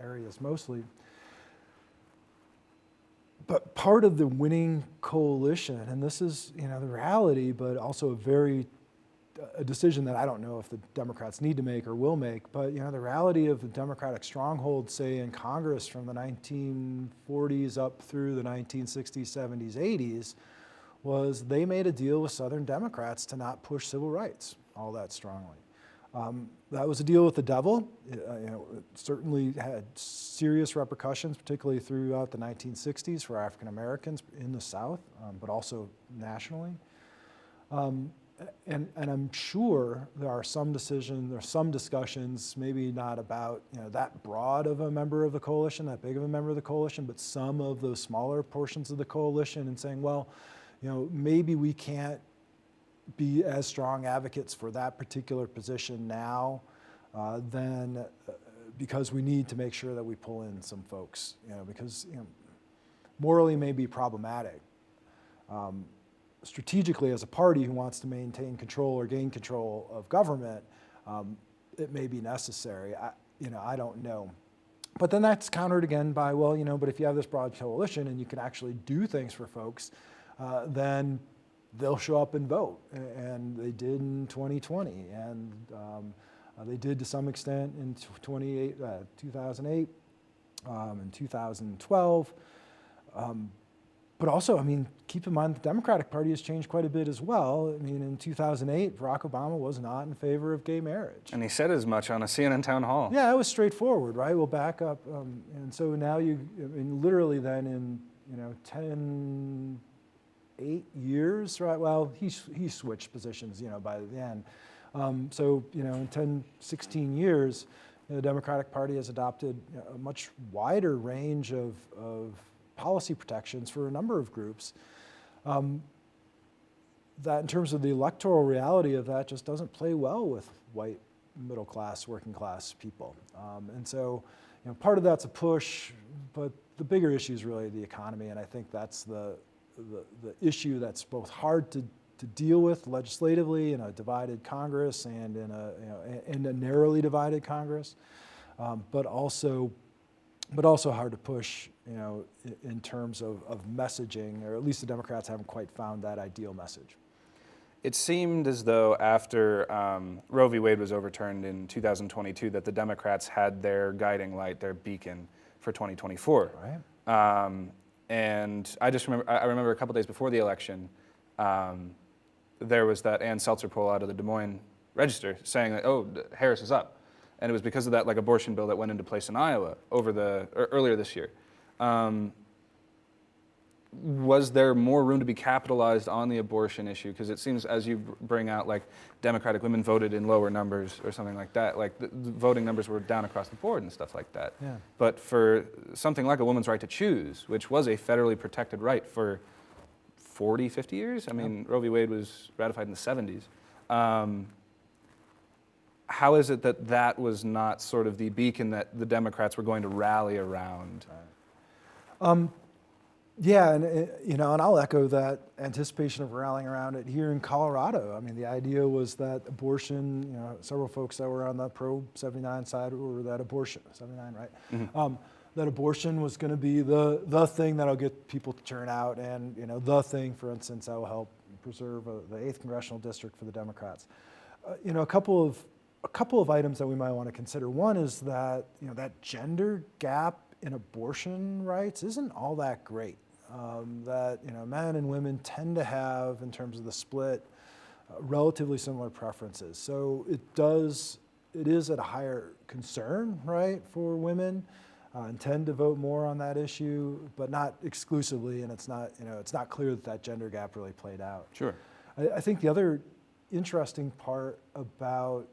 areas mostly. But part of the winning coalition, and this is the reality, but also a decision that I don't know if the Democrats need to make or will make, but the reality of the Democratic stronghold, say in Congress from the 1940s up through the 1960s, 70s, 80s, was they made a deal with Southern Democrats to not push civil rights all that strongly. That was a deal with the devil. It certainly had serious repercussions, particularly throughout the 1960s for African Americans in the South, but also nationally. And I'm sure there are some discussions, maybe not about that broad of a member of the coalition, that big of a member of the coalition, but some of those smaller portions of the coalition, and saying, well, maybe we can't be as strong advocates for that particular position now, then because we need to make sure that we pull in some folks, because morally may be problematic. Strategically, as a party who wants to maintain control or gain control of government, it may be necessary. I don't know. But then that's countered again by, but if you have this broad coalition and you can actually do things for folks, then they'll show up and vote. And they did in 2020, and they did to some extent in 2008, and 2012. But also, keep in mind the Democratic Party has changed quite a bit as well. In 2008, Barack Obama was not in favor of gay marriage. And he said as much on a CNN town hall. Yeah, it was straightforward, right? We'll back up. And so now literally then in 8 years, right? Well, he switched positions, by the end. In 10, 16 years, the Democratic Party has adopted a much wider range of policy protections for a number of groups. That in terms of the electoral reality of that just doesn't play well with white, middle class, working class people. And so, part of that's a push, but the bigger issue is really the economy, and I think that's the issue that's both hard to deal with legislatively in a divided Congress and in a narrowly divided Congress, but also hard to push, in terms of messaging, or at least the Democrats haven't quite found that ideal message. It seemed as though after Roe v. Wade was overturned in 2022 that the Democrats had their guiding light, their beacon for 2024. Right. And I remember a couple days before the election, there was that Ann Seltzer poll out of the Des Moines Register saying that, Harris is up. And it was because of that abortion bill that went into place in Iowa earlier this year. was there more room to be capitalized on the abortion issue? Because it seems, as you bring out, like Democratic women voted in lower numbers or something like that. Like the voting numbers were down across the board and stuff like that. Yeah. But for something like a woman's right to choose, which was a federally protected right for 40, 50 years. I mean, Roe v. Wade was ratified in the 70s. How is it that that was not sort of the beacon that the Democrats were going to rally around? Yeah, and and I'll echo that anticipation of rallying around it here in Colorado. I mean, the idea was that abortion. Several folks that were on the pro 79 side were that abortion 79, right? Mm-hmm. That abortion was going to be the thing that'll get people to turn out, and the thing, for instance, that will help preserve the 8th congressional district for the Democrats. A couple of items that we might want to consider. One is that that gender gap in abortion rights isn't all that great. That men and women tend to have, in terms of the split, relatively similar preferences. So it is at a higher concern, right, for women, and tend to vote more on that issue, but not exclusively. And it's not clear that gender gap really played out. Sure. I think the other interesting part about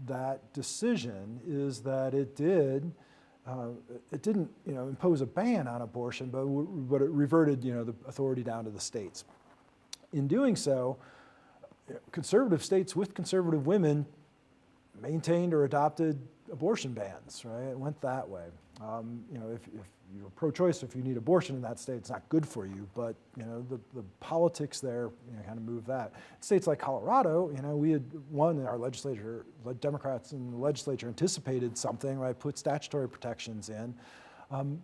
that decision is that it didn't impose a ban on abortion, but it reverted the authority down to the states. In doing so, conservative states with conservative women maintained or adopted abortion bans. Right, it went that way. If you're pro-choice, if you need abortion in that state, it's not good for you. But the politics there kind of move that. States like Colorado, we had won our legislature. Democrats in the legislature anticipated something, right? Put statutory protections in.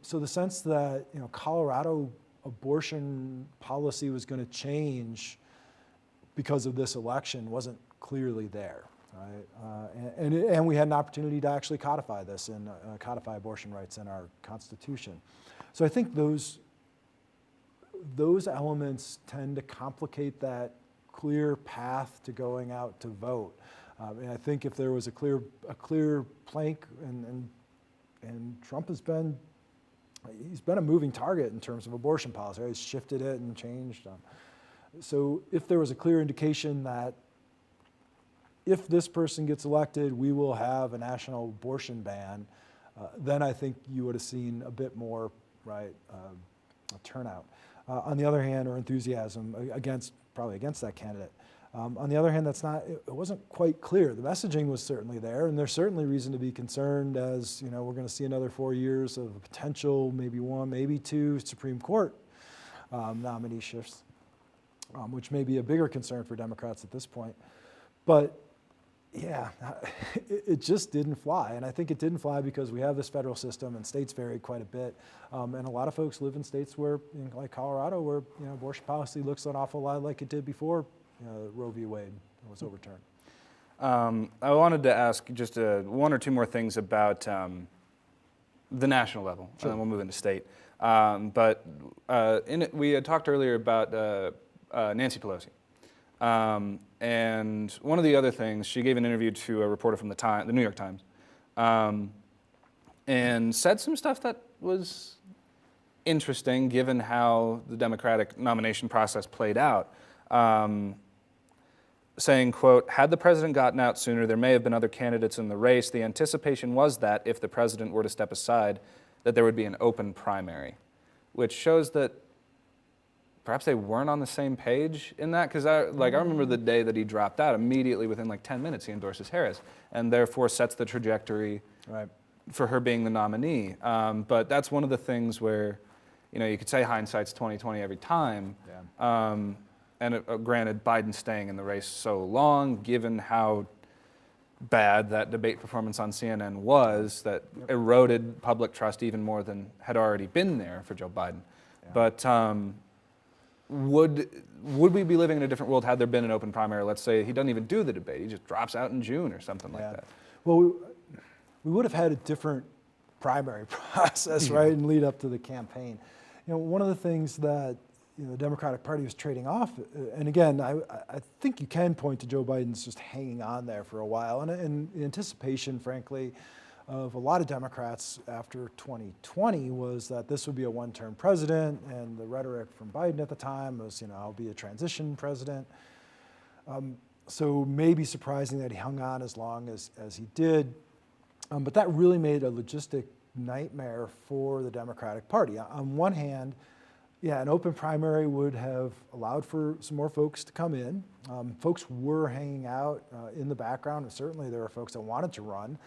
So the sense that Colorado abortion policy was going to change because of this election wasn't clearly there. Right? And we had an opportunity to actually codify this and codify abortion rights in our Constitution. So I think those elements tend to complicate that clear path to going out to vote. And I think if there was a clear plank, and Trump he's been a moving target in terms of abortion policy. Right? He's shifted it and changed. So if there was a clear indication that if this person gets elected, we will have a national abortion ban, then I think you would have seen a bit more, right, turnout. On the other hand, or enthusiasm probably against that candidate. On the other hand, it wasn't quite clear. The messaging was certainly there, and there's certainly reason to be concerned as we're going to see another 4 years of potential, maybe 1, maybe 2 Supreme Court nominee shifts, which may be a bigger concern for Democrats at this point. But yeah, it just didn't fly. And I think it didn't fly because we have this federal system and states vary quite a bit. And a lot of folks live in states where, like Colorado, where abortion policy looks an awful lot like it did before Roe v. Wade was overturned. I wanted to ask just 1 or 2 more things about the national level, Sure. and then we'll move into state. But we had talked earlier about Nancy Pelosi. And one of the other things, she gave an interview to a reporter from the New York Times, and said some stuff that was interesting given how the Democratic nomination process played out. Saying, quote, "Had the president gotten out sooner, there may have been other candidates in the race. The anticipation was that if the president were to step aside, that there would be an open primary," which shows that perhaps they weren't on the same page in that, because I remember the day that he dropped out. Immediately within 10 minutes, he endorses Harris, and therefore sets the trajectory right. for her being the nominee. But that's one of the things where, you could say hindsight's 20/20 every time. Yeah. And granted, Biden staying in the race so long, given how bad that debate performance on CNN was, that eroded public trust even more than had already been there for Joe Biden. Yeah. But would we be living in a different world had there been an open primary? Let's say he doesn't even do the debate, he just drops out in June or something like that. Well, we would have had a different primary process, right, and lead up to the campaign. One of the things that the Democratic Party was trading off, and again, I think you can point to Joe Biden's just hanging on there for a while, and in anticipation, frankly, of a lot of Democrats after 2020 was that this would be a one-term president, and the rhetoric from Biden at the time was, I'll be a transition president. So maybe surprising that he hung on as long as he did. But that really made a logistic nightmare for the Democratic Party. On one hand, yeah, an open primary would have allowed for some more folks to come in. Folks were hanging out in the background, and certainly there were folks that wanted to run,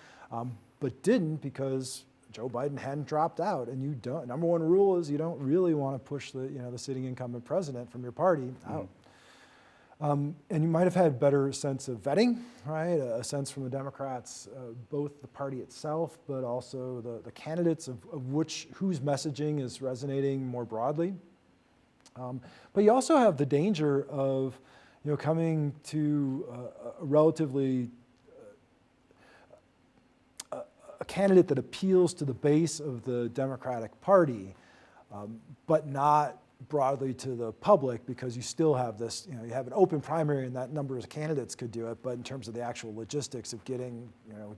but didn't because Joe Biden hadn't dropped out. And you don't. Number one rule is you don't really want to push the sitting incumbent president from your party out. And you might have had a better sense of vetting, right? A sense from the Democrats, both the party itself, but also the candidates of whose messaging is resonating more broadly. But you also have the danger of, coming to a relatively a candidate that appeals to the base of the Democratic Party, but not broadly to the public, because you still have this, you have an open primary and that number of candidates could do it, but in terms of the actual logistics of getting,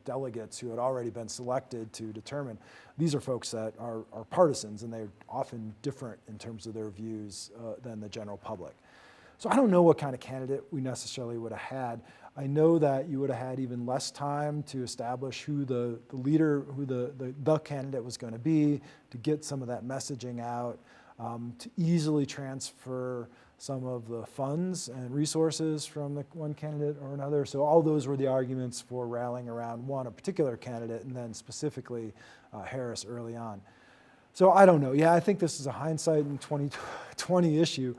delegates who had already been selected to determine, these are folks that are partisans, and they're often different in terms of their views than the general public. So I don't know what kind of candidate we necessarily would have had. I know that you would have had even less time to establish who the leader, who the candidate was going to be, to get some of that messaging out. To easily transfer some of the funds and resources from the one candidate or another. So all those were the arguments for rallying around a particular candidate, and then specifically Harris early on. So I don't know. Yeah, I think this is a hindsight in 2020 issue.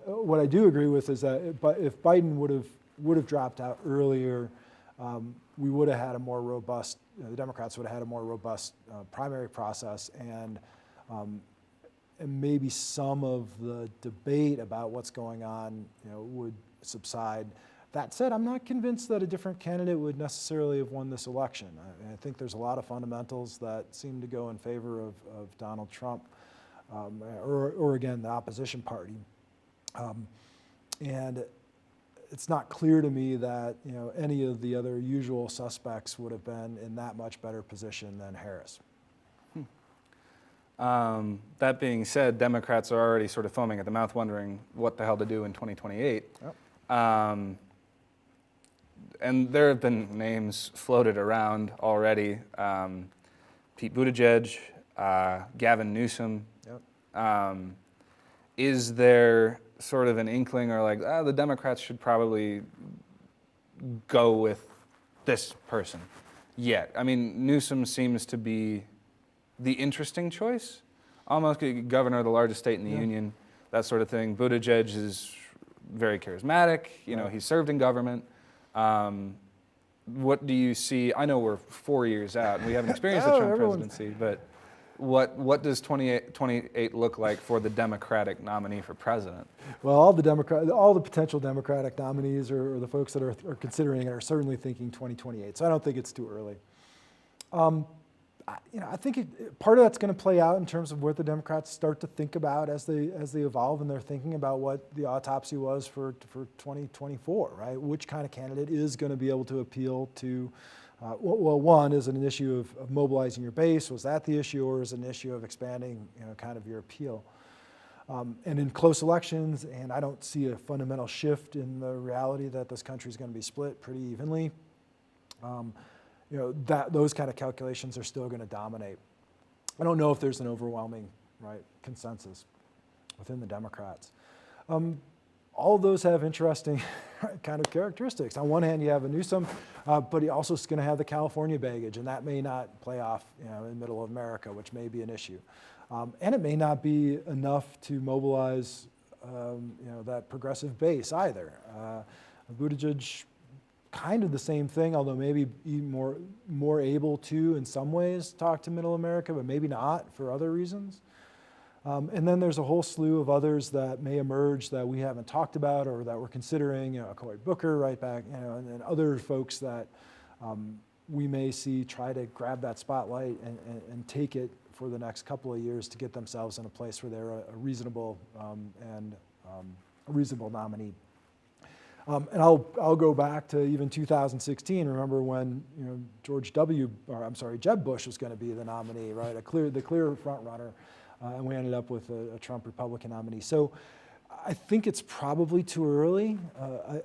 What I do agree with is that if Biden would have dropped out earlier, we would have had a more robust, the Democrats would have had a more robust primary process, and maybe some of the debate about what's going on, would subside. That said, I'm not convinced that a different candidate would necessarily have won this election. I think there's a lot of fundamentals that seem to go in favor of Donald Trump, or again, the opposition party. And it's not clear to me that any of the other usual suspects would have been in that much better position than Harris. That being said, Democrats are already sort of foaming at the mouth, wondering what the hell to do in 2028. Yep. And there have been names floated around already. Pete Buttigieg, Gavin Newsom. Yep. Is there sort of an inkling, or the Democrats should probably go with this person yet? I mean, Newsom seems to be the interesting choice, almost governor of the largest state in the union, that sort of thing. Buttigieg is very charismatic. He's served in government. What do you see? I know we're 4 years out and we haven't experienced the Trump presidency, but what does 28 look like for the Democratic nominee for president? Well, all the potential Democratic nominees or the folks that are considering it are certainly thinking 2028. So I don't think it's too early. I think part of that's going to play out in terms of what the Democrats start to think about as they evolve, and they're thinking about what the autopsy was for 2024, right? Which kind of candidate is going to be able to appeal to, one, is it an issue of mobilizing your base? Was that the issue, or is it an issue of expanding, kind of your appeal? And in close elections, and I don't see a fundamental shift in the reality that this country is going to be split pretty evenly. Those kind of calculations are still going to dominate. I don't know if there's an overwhelming consensus within the Democrats. All of those have interesting kind of characteristics. On one hand, you have a Newsom, but he also is going to have the California baggage, and that may not play off in the middle of America, which may be an issue. And it may not be enough to mobilize that progressive base either. Buttigieg, kind of the same thing, although maybe more able to, in some ways, talk to middle America, but maybe not for other reasons. And then there's a whole slew of others that may emerge that we haven't talked about or that we're considering, Cory Booker right back, and other folks that we may see try to grab that spotlight and take it for the next couple of years to get themselves in a place where they're a reasonable nominee. And I'll go back to even 2016. Remember when Jeb Bush was going to be the nominee, right? The clear front runner, and we ended up with a Trump Republican nominee. So I think it's probably too early.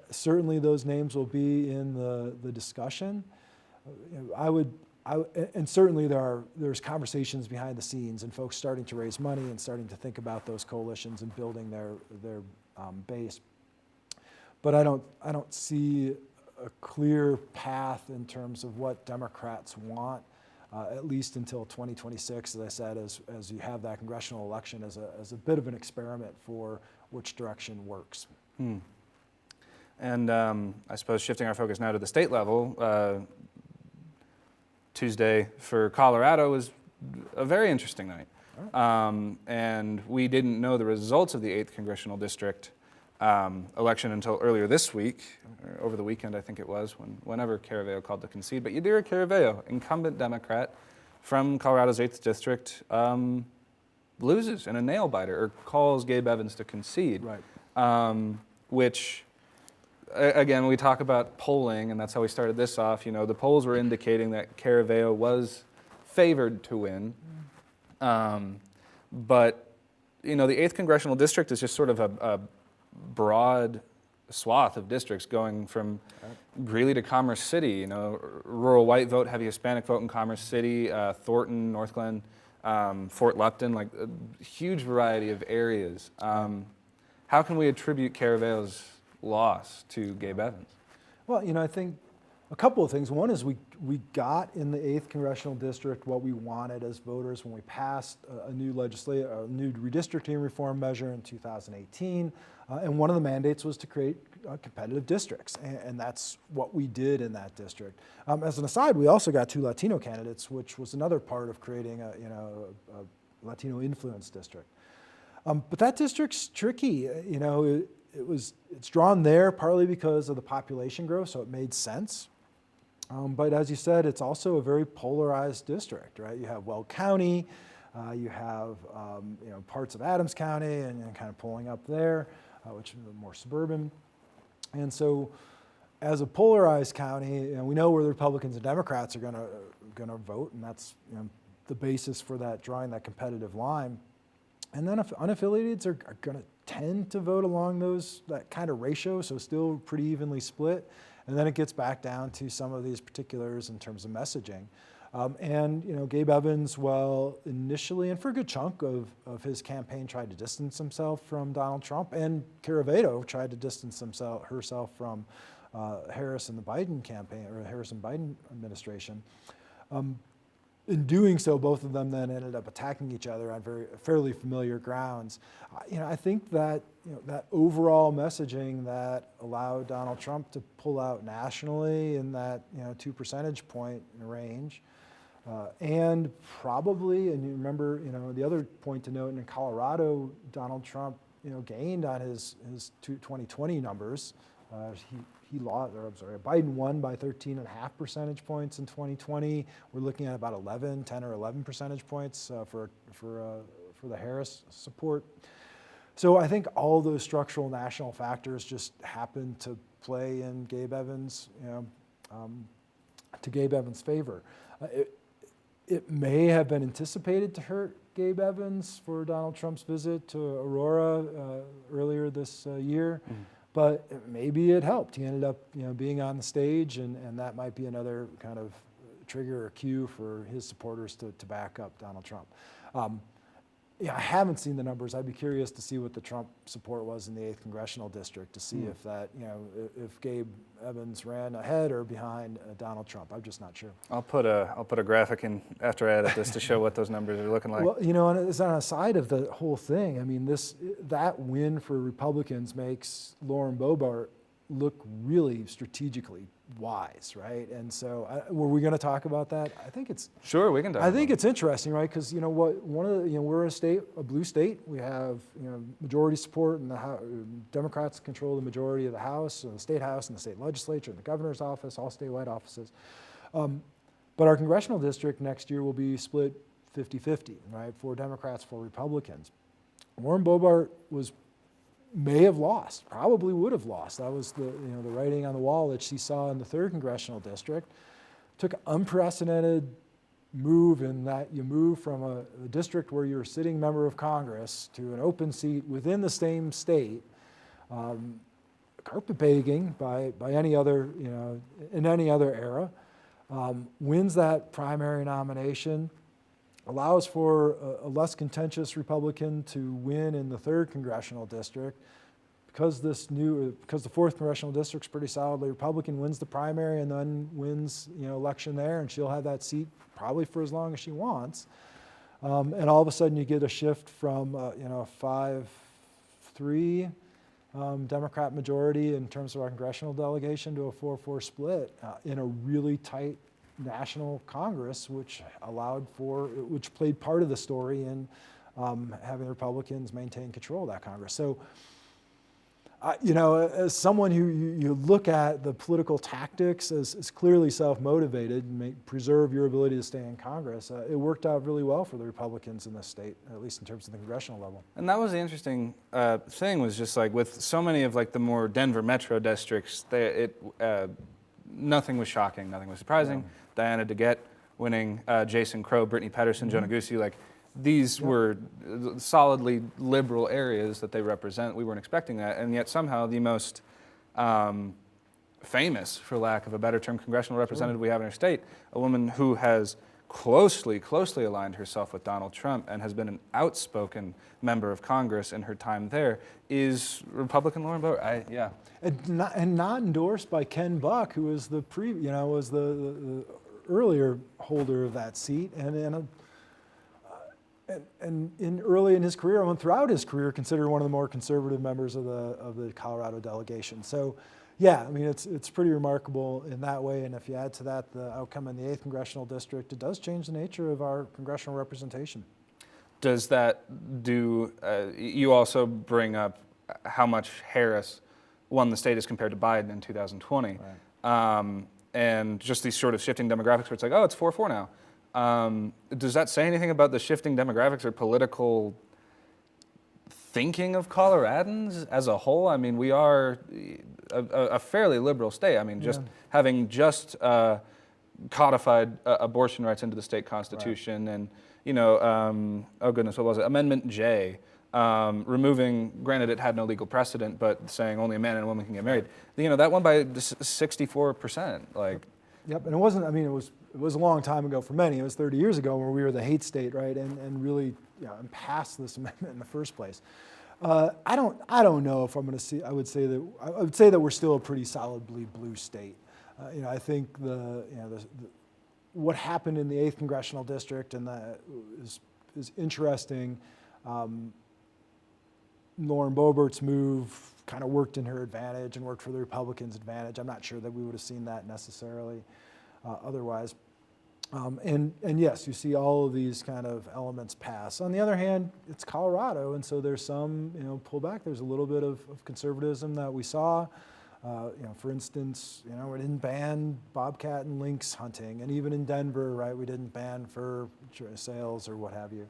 Certainly those names will be in the discussion. And certainly there's conversations behind the scenes and folks starting to raise money and starting to think about those coalitions and building their base. But I don't see a clear path in terms of what Democrats want, at least until 2026, as I said, as you have that congressional election as a bit of an experiment for which direction works. And I suppose shifting our focus now to the state level, Tuesday for Colorado was a very interesting night. And we didn't know the results of the 8th Congressional District election until earlier this week, or over the weekend I think it was, whenever Caraveo called to concede. But Yadira Caraveo, incumbent Democrat from Colorado's 8th District, loses in a nail-biter, or calls Gabe Evans to concede. Right. Which, again, we talk about polling, and that's how we started this off. You know, the polls were indicating that Caraveo was favored to win. But, you know, the 8th Congressional District is just sort of a broad swath of districts going from Greeley to Commerce City. You know, rural white vote, heavy Hispanic vote in Commerce City, Thornton, North Glen, Fort Lupton, like a huge variety of areas. How can we attribute Caraveo's loss to Gabe Evans? Well, you know, I think a couple of things. One is we got in the 8th Congressional District what we wanted as voters when we passed a new redistricting reform measure in 2018. And one of the mandates was to create competitive districts, and that's what we did in that district. As an aside, we also got 2 Latino candidates, which was another part of creating a Latino influence district. But that district's tricky. You know, it's drawn there partly because of the population growth, so it made sense. But as you said, it's also a very polarized district, right? You have Weld County, you have parts of Adams County, and kind of pulling up there, which is more suburban. And so, as a polarized county, we know where the Republicans and Democrats are going to vote, and that's the basis for that, drawing that competitive line. And then unaffiliateds are going to tend to vote along that kind of ratio, so still pretty evenly split. And then it gets back down to some of these particulars in terms of messaging. And Gabe Evans, well, initially and for a good chunk of his campaign, tried to distance himself from Donald Trump, and Caraveo tried to distance herself from Harris and the Biden campaign, or Harris and Biden administration. In doing so, both of them then ended up attacking each other on fairly familiar grounds. I think that that overall messaging that allowed Donald Trump to pull out nationally in that 2 percentage point range, and probably, and you remember, the other point to note, in Colorado, Donald Trump gained on his 2020 numbers. He lost, or I'm sorry, Biden won by 13.5 percentage points in 2020. We're looking at about 10 or 11 percentage points for the Harris support. So I think all those structural national factors just happen to play in Gabe Evans, to Gabe Evans' favor. It may have been anticipated to hurt Gabe Evans for Donald Trump's visit to Aurora earlier this year. But maybe it helped. He ended up, being on the stage, and that might be another kind of trigger or cue for his supporters to back up Donald Trump. I haven't seen the numbers. I'd be curious to see what the Trump support was in the 8th Congressional District to see if that, if Gabe Evans ran ahead or behind Donald Trump. I'm just not sure. I'll put a graphic in after I edit this to show what those numbers are looking like. Well, and it's on a side of the whole thing. I mean, that win for Republicans makes Lauren Boebert look really strategically wise, right? And so, were we going to talk about that? I think it's sure we can talk. I think it's interesting, right? Because we're a blue state. We have majority support, and the Democrats control the majority of the House, the state House, and the state legislature, and the governor's office, all statewide offices. But our congressional district next year will be split 50-50, right? 4 Democrats, 4 Republicans. Lauren Boebert was may have lost, probably would have lost. That was the writing on the wall that she saw in the 3rd Congressional District. Took an unprecedented move in that you move from a district where you're a sitting member of Congress to an open seat within the same state, carpetbagging by any other, in any other era, wins that primary nomination, allows for a less contentious Republican to win in the 3rd Congressional District. Because the 4th Congressional District's pretty solidly Republican, wins the primary and then wins, election there, and she'll have that seat probably for as long as she wants. And all of a sudden you get a shift from, a 5-3 Democrat majority in terms of our congressional delegation to a 4-4 split in a really tight national Congress, which played part of the story in having the Republicans maintain control of that Congress. So, as someone who you look at the political tactics as clearly self-motivated and preserve your ability to stay in Congress, it worked out really well for the Republicans in this state, at least in terms of the congressional level. And that was the interesting thing, was just like with so many of like the more Denver metro districts, nothing was shocking, nothing was surprising. Yeah. Diana DeGette winning, Jason Crow, Brittany Pedersen, Joe Negussi, like these were solidly liberal areas that they represent. We weren't expecting that, and yet somehow the most famous, for lack of a better term, congressional representative we have in our state, a woman who has closely aligned herself with Donald Trump and has been an outspoken member of Congress in her time there, is Republican Lauren Boebert. And not endorsed by Ken Buck, who was the earlier holder of that seat, and early in his career, and throughout his career, considered one of the more conservative members of the Colorado delegation. So, yeah, I mean, it's pretty remarkable in that way. And if you add to that the outcome in the 8th Congressional District, it does change the nature of our congressional representation. Does that do? You also bring up how much Harris won the state as compared to Biden in 2020, right. And just these sort of shifting demographics where it's like, oh, it's 4-4 now. Does that say anything about the shifting demographics or political thinking of Coloradans as a whole? I mean, we are a fairly liberal state. I mean, having codified abortion rights into the state constitution, right. And oh goodness, what was it? Amendment J, removing. Granted, it had no legal precedent, but saying only a man and a woman can get married. That won by 64%. Like. Yep, and it wasn't. I mean, it was a long time ago for many. It was 30 years ago where we were the hate state, right? And really, and passed this amendment in the first place. I don't know if I'm going to see. I would say that we're still a pretty solidly blue state. I think what happened in the 8th Congressional District and that is interesting. Lauren Boebert's move kind of worked in her advantage and worked for the Republicans' advantage. I'm not sure that we would have seen that necessarily otherwise. And yes, you see all of these kind of elements pass. On the other hand, it's Colorado, and so there's some pullback. There's a little bit of conservatism that we saw. For instance, we didn't ban bobcat and lynx hunting, and even in Denver, right, we didn't ban fur sales or what have you.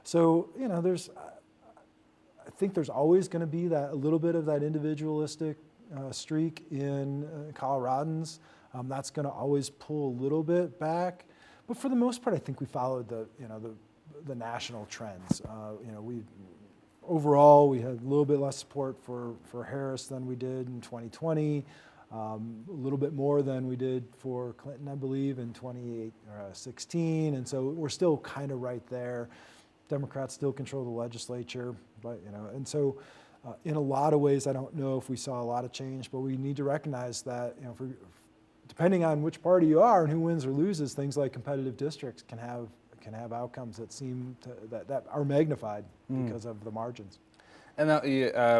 So I think there's always going to be a little bit of that individualistic streak in Coloradans. That's going to always pull a little bit back, but for the most part, I think we followed the national trends. Overall, we had a little bit less support for Harris than we did in 2020, a little bit more than we did for Clinton, I believe, in 2016, and so we're still kind of right there. Democrats still control the legislature, but and so in a lot of ways, I don't know if we saw a lot of change, but we need to recognize that depending on which party you are and who wins or loses, things like competitive districts can have outcomes that that are magnified because of the margins. And that,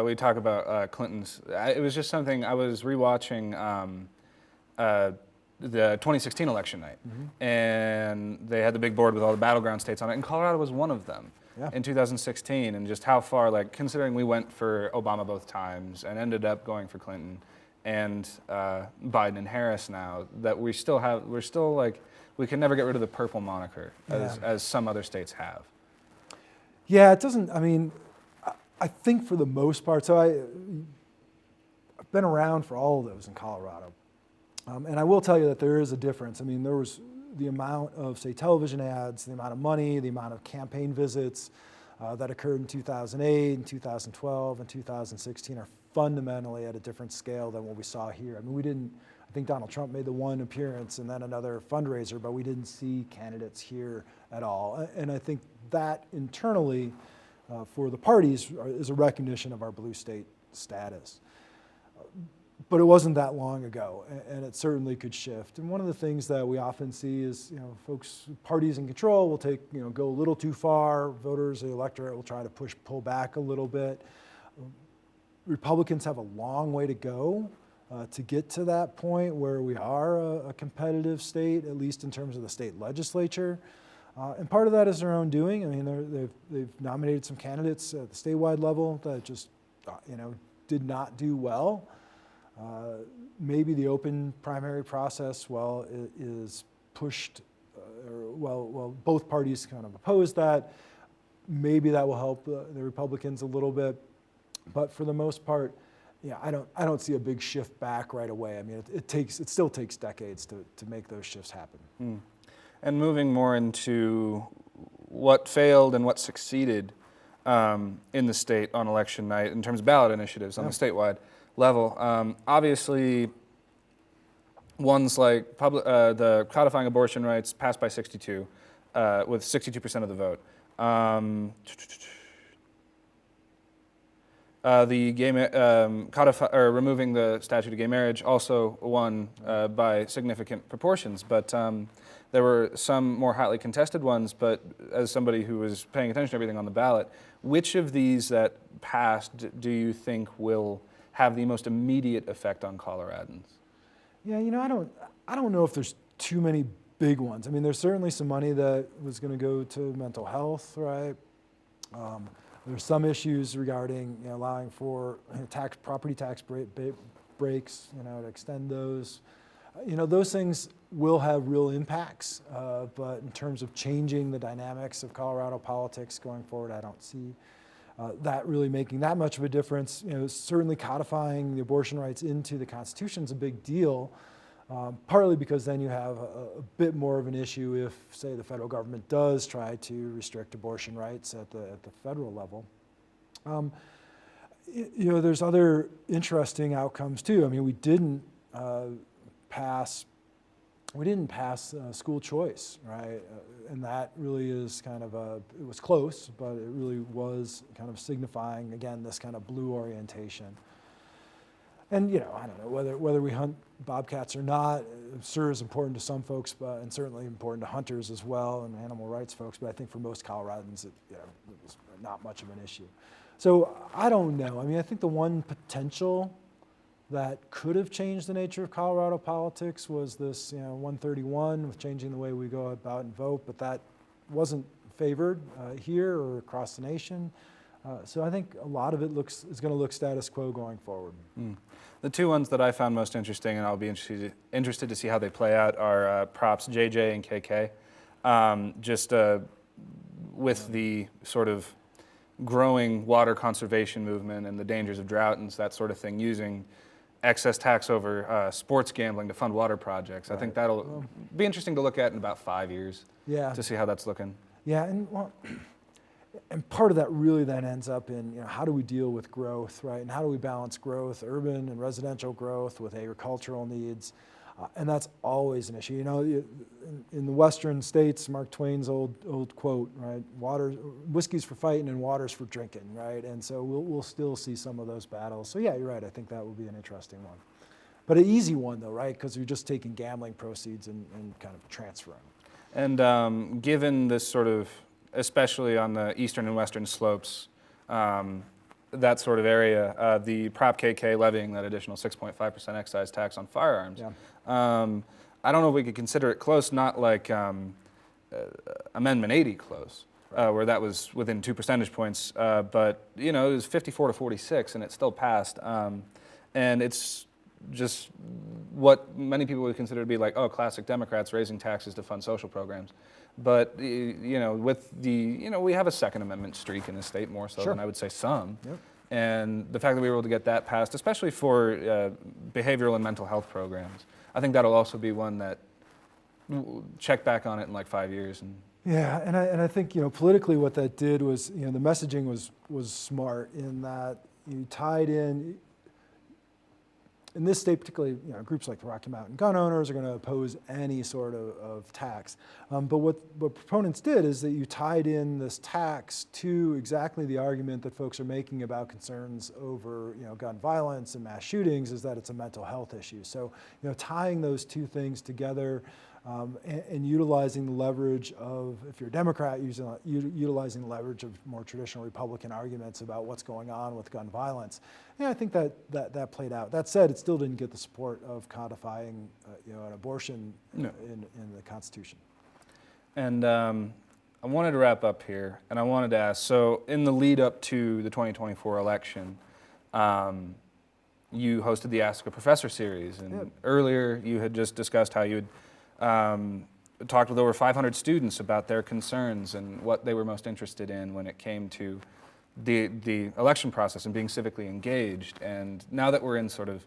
we talk about Clinton's. It was just something I was rewatching the 2016 election night, and they had the big board with all the battleground states on it, and Colorado was one of them in 2016, and just how far, like, considering we went for Obama both times and ended up going for Clinton and Biden and Harris now, that we're still like, we can never get rid of the purple moniker as some other states have. Yeah, it doesn't, I mean, I think for the most part, so I've been around for all of those in Colorado. And I will tell you that there is a difference. I mean, there was the amount of, say, television ads, the amount of money, the amount of campaign visits that occurred in 2008 and 2012 and 2016 are fundamentally at a different scale than what we saw here. I mean, I think Donald Trump made the one appearance and then another fundraiser, but we didn't see candidates here at all. And I think that internally for the parties is a recognition of our blue state status. But it wasn't that long ago, and it certainly could shift. And one of the things that we often see is, parties in control will go a little too far. Voters, the electorate will try to pull back a little bit. Republicans have a long way to go to get to that point where we are a competitive state, at least in terms of the state legislature. And part of that is their own doing. I mean, they've nominated some candidates at the statewide level that just, did not do well. Maybe the open primary process, is pushed, both parties kind of oppose that. Maybe that will help the Republicans a little bit, but for the most part, I don't see a big shift back right away. I mean, it still takes decades to make those shifts happen. Mm. And moving more into what failed and what succeeded in the state on election night in terms of ballot initiatives on the statewide level. Obviously, ones like the codifying abortion rights passed by 62, with 62% of the vote. The removing the statute of gay marriage also won by significant proportions, but there were some more hotly contested ones. But as somebody who was paying attention to everything on the ballot, which of these that passed do you think will have the most immediate effect on Coloradans? Yeah, I don't know if there's too many big ones. I mean, there's certainly some money that was going to go to mental health, right? There's some issues regarding allowing for property tax breaks, to extend those. Those things will have real impacts, but in terms of changing the dynamics of Colorado politics going forward, I don't see that really making that much of a difference. Certainly codifying the abortion rights into the Constitution is a big deal, partly because then you have a bit more of an issue if, say, the federal government does try to restrict abortion rights at the federal level. There's other interesting outcomes too. I mean, we didn't pass school choice, right? And that really is kind of it was close, but it really was kind of signifying, again, this kind of blue orientation. And, I don't know whether we hunt bobcats or not, it sure is important to some folks, and certainly important to hunters as well and animal rights folks, but I think for most Coloradans, it was not much of an issue. So I don't know. I mean, I think the one potential that could have changed the nature of Colorado politics was this 131 with changing the way we go about and vote, but that wasn't favored here or across the nation. So I think a lot of it is going to look status quo going forward. Mm. The two ones that I found most interesting, and I'll be interested to see how they play out, are props JJ and KK. With the sort of growing water conservation movement and the dangers of drought and that sort of thing, using excess tax over sports gambling to fund water projects. Right. I think that'll be interesting to look at in about 5 years to see how that's looking. Yeah, and part of that really then ends up in how do we deal with growth, right? And how do we balance growth, urban and residential growth, with agricultural needs? And that's always an issue. In the western states, Mark Twain's old quote, right? Whiskey's for fighting and water's for drinking, right? And so we'll still see some of those battles. So yeah, you're right. I think that will be an interesting one. But an easy one though, right? Because you're just taking gambling proceeds and kind of transferring. And given this sort of, especially on the eastern and western slopes, that sort of area, the Prop KK levying that additional 6.5% excise tax on firearms. Yeah. I don't know if we could consider it close, not like Amendment 80 close, right, where that was within 2 percentage points, but it was 54 to 46 and it still passed. And it's just what many people would consider to be like, oh, classic Democrats raising taxes to fund social programs. But with we have a Second Amendment streak in the state more so than I would say some. Yep. And the fact that we were able to get that passed, especially for behavioral and mental health programs, I think that'll also be one that check back on it in like 5 years. And Yeah, and I think politically what that did was the messaging was smart in that you tied in this state particularly groups like the Rocky Mountain gun owners are going to oppose any sort of tax, but what proponents did is that you tied in this tax to exactly the argument that folks are making about concerns over gun violence and mass shootings, is that it's a mental health issue. So tying those two things together. And utilizing the leverage of, if you're a Democrat, utilizing the leverage of more traditional Republican arguments about what's going on with gun violence. Yeah, I think that played out. That said, it still didn't get the support of codifying an abortion in the Constitution. And I wanted to wrap up here, and I wanted to ask, so in the lead up to the 2024 election, you hosted the Ask a Professor series, and earlier you had just discussed how you had talked with over 500 students about their concerns and what they were most interested in when it came to the election process and being civically engaged. And now that we're in sort of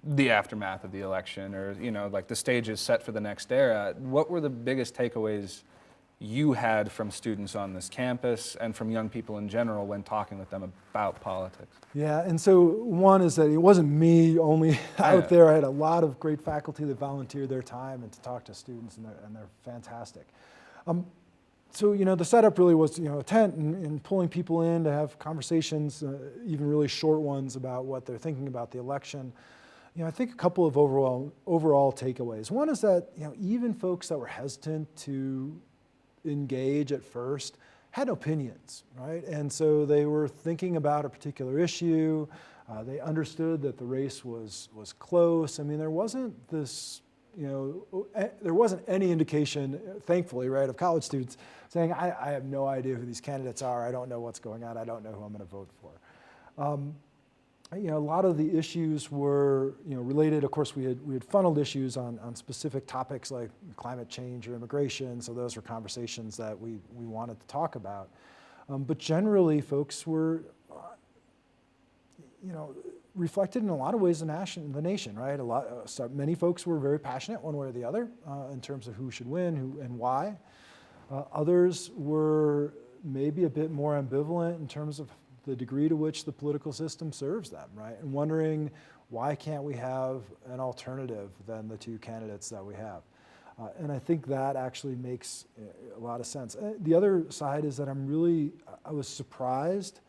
the aftermath of the election, or like the stage is set for the next era, what were the biggest takeaways you had from students on this campus and from young people in general when talking with them about politics? Yeah, and so one is that it wasn't me only out there. I had a lot of great faculty that volunteered their time and to talk to students, and they're fantastic. So the setup really was a tent and pulling people in to have conversations, even really short ones about what they're thinking about the election. I think a couple of overall takeaways. One is that even folks that were hesitant to engage at first had opinions, right? And so they were thinking about a particular issue. They understood that the race was close. I mean, there wasn't this, there wasn't any indication, thankfully, right, of college students saying, I have no idea who these candidates are. I don't know what's going on. I don't know who I'm going to vote for. A lot of the issues were related. Of course, we had funneled issues on specific topics like climate change or immigration. So those were conversations that we wanted to talk about. But generally, folks were reflected in a lot of ways the nation, right? Many folks were very passionate one way or the other in terms of who should win, who and why. Others were maybe a bit more ambivalent in terms of the degree to which the political system serves them, right? And wondering, why can't we have an alternative than the two candidates that we have? And I think that actually makes a lot of sense. The other side is that I was surprised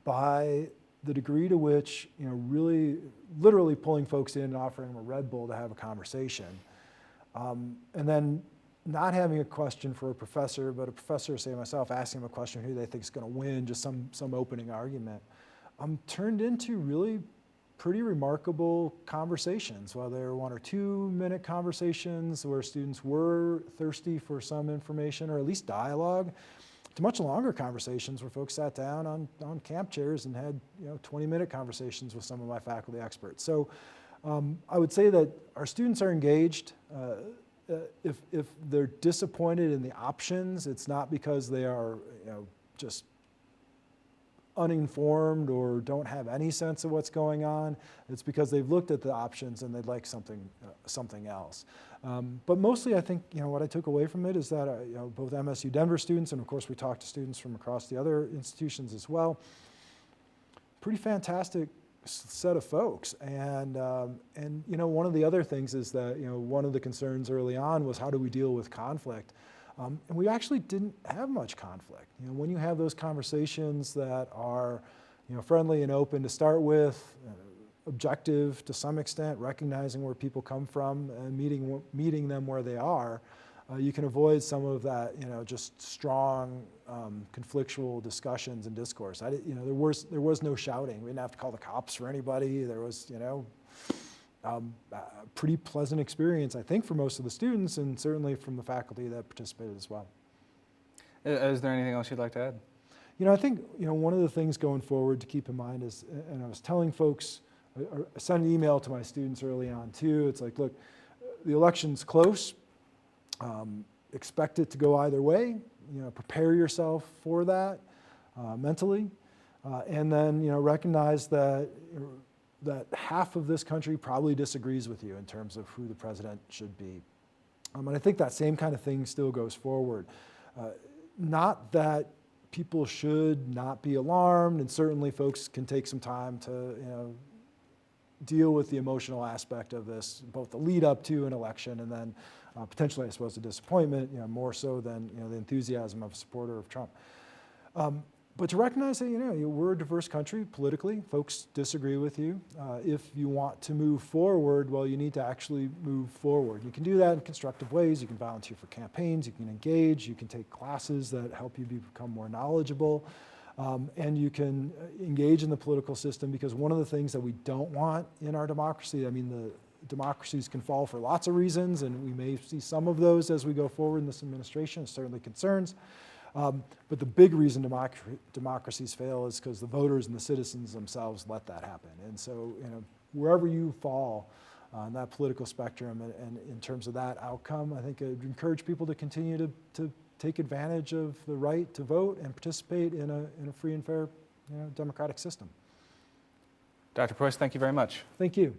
by the degree to which, really literally pulling folks in and offering them a Red Bull to have a conversation. And then not having a question for a professor, but a professor, say myself, asking them a question who they think is going to win, just some opening argument, turned into really pretty remarkable conversations, whether they were 1 or 2 minute conversations where students were thirsty for some information or at least dialogue, to much longer conversations where folks sat down on camp chairs and had 20-minute conversations with some of my faculty experts. So I would say that our students are engaged. If they're disappointed in the options, it's not because they are just uninformed or don't have any sense of what's going on. It's because they've looked at the options and they'd like something else. But mostly, I think what I took away from it is that both MSU Denver students, and of course we talked to students from across the other institutions as well, pretty fantastic set of folks. And one of the other things is that one of the concerns early on was, how do we deal with conflict? And we actually didn't have much conflict. When you have those conversations that are friendly and open to start with, objective to some extent, recognizing where people come from and meeting them where they are, you can avoid some of that just strong conflictual discussions and discourse. There was no shouting. We didn't have to call the cops for anybody. There was a pretty pleasant experience, I think, for most of the students, and certainly from the faculty that participated as well. Is there anything else you'd like to add? I think one of the things going forward to keep in mind is, and I was telling folks I sent an email to my students early on too. It's like, look, the election's close. Expect it to go either way. Prepare yourself for that mentally, and then recognize that half of this country probably disagrees with you in terms of who the president should be. And I think that same kind of thing still goes forward. Not that people should not be alarmed, and certainly folks can take some time to deal with the emotional aspect of this, both the lead up to an election and then potentially, I suppose, the disappointment, more so than the enthusiasm of a supporter of Trump. But to recognize that we're a diverse country politically, folks disagree with you. If you want to move forward, well, you need to actually move forward. You can do that in constructive ways. You can volunteer for campaigns. You can engage. You can take classes that help you become more knowledgeable. And you can engage in the political system, because one of the things that we don't want in our democracy, the democracies can fall for lots of reasons, and we may see some of those as we go forward in this administration, certainly concerns. But the big reason democracies fail is because the voters and the citizens themselves let that happen. And so, wherever you fall on that political spectrum and in terms of that outcome, I think I'd encourage people to continue to take advantage of the right to vote and participate in a free and fair democratic system. Dr. Preuhs, thank you very much. Thank you.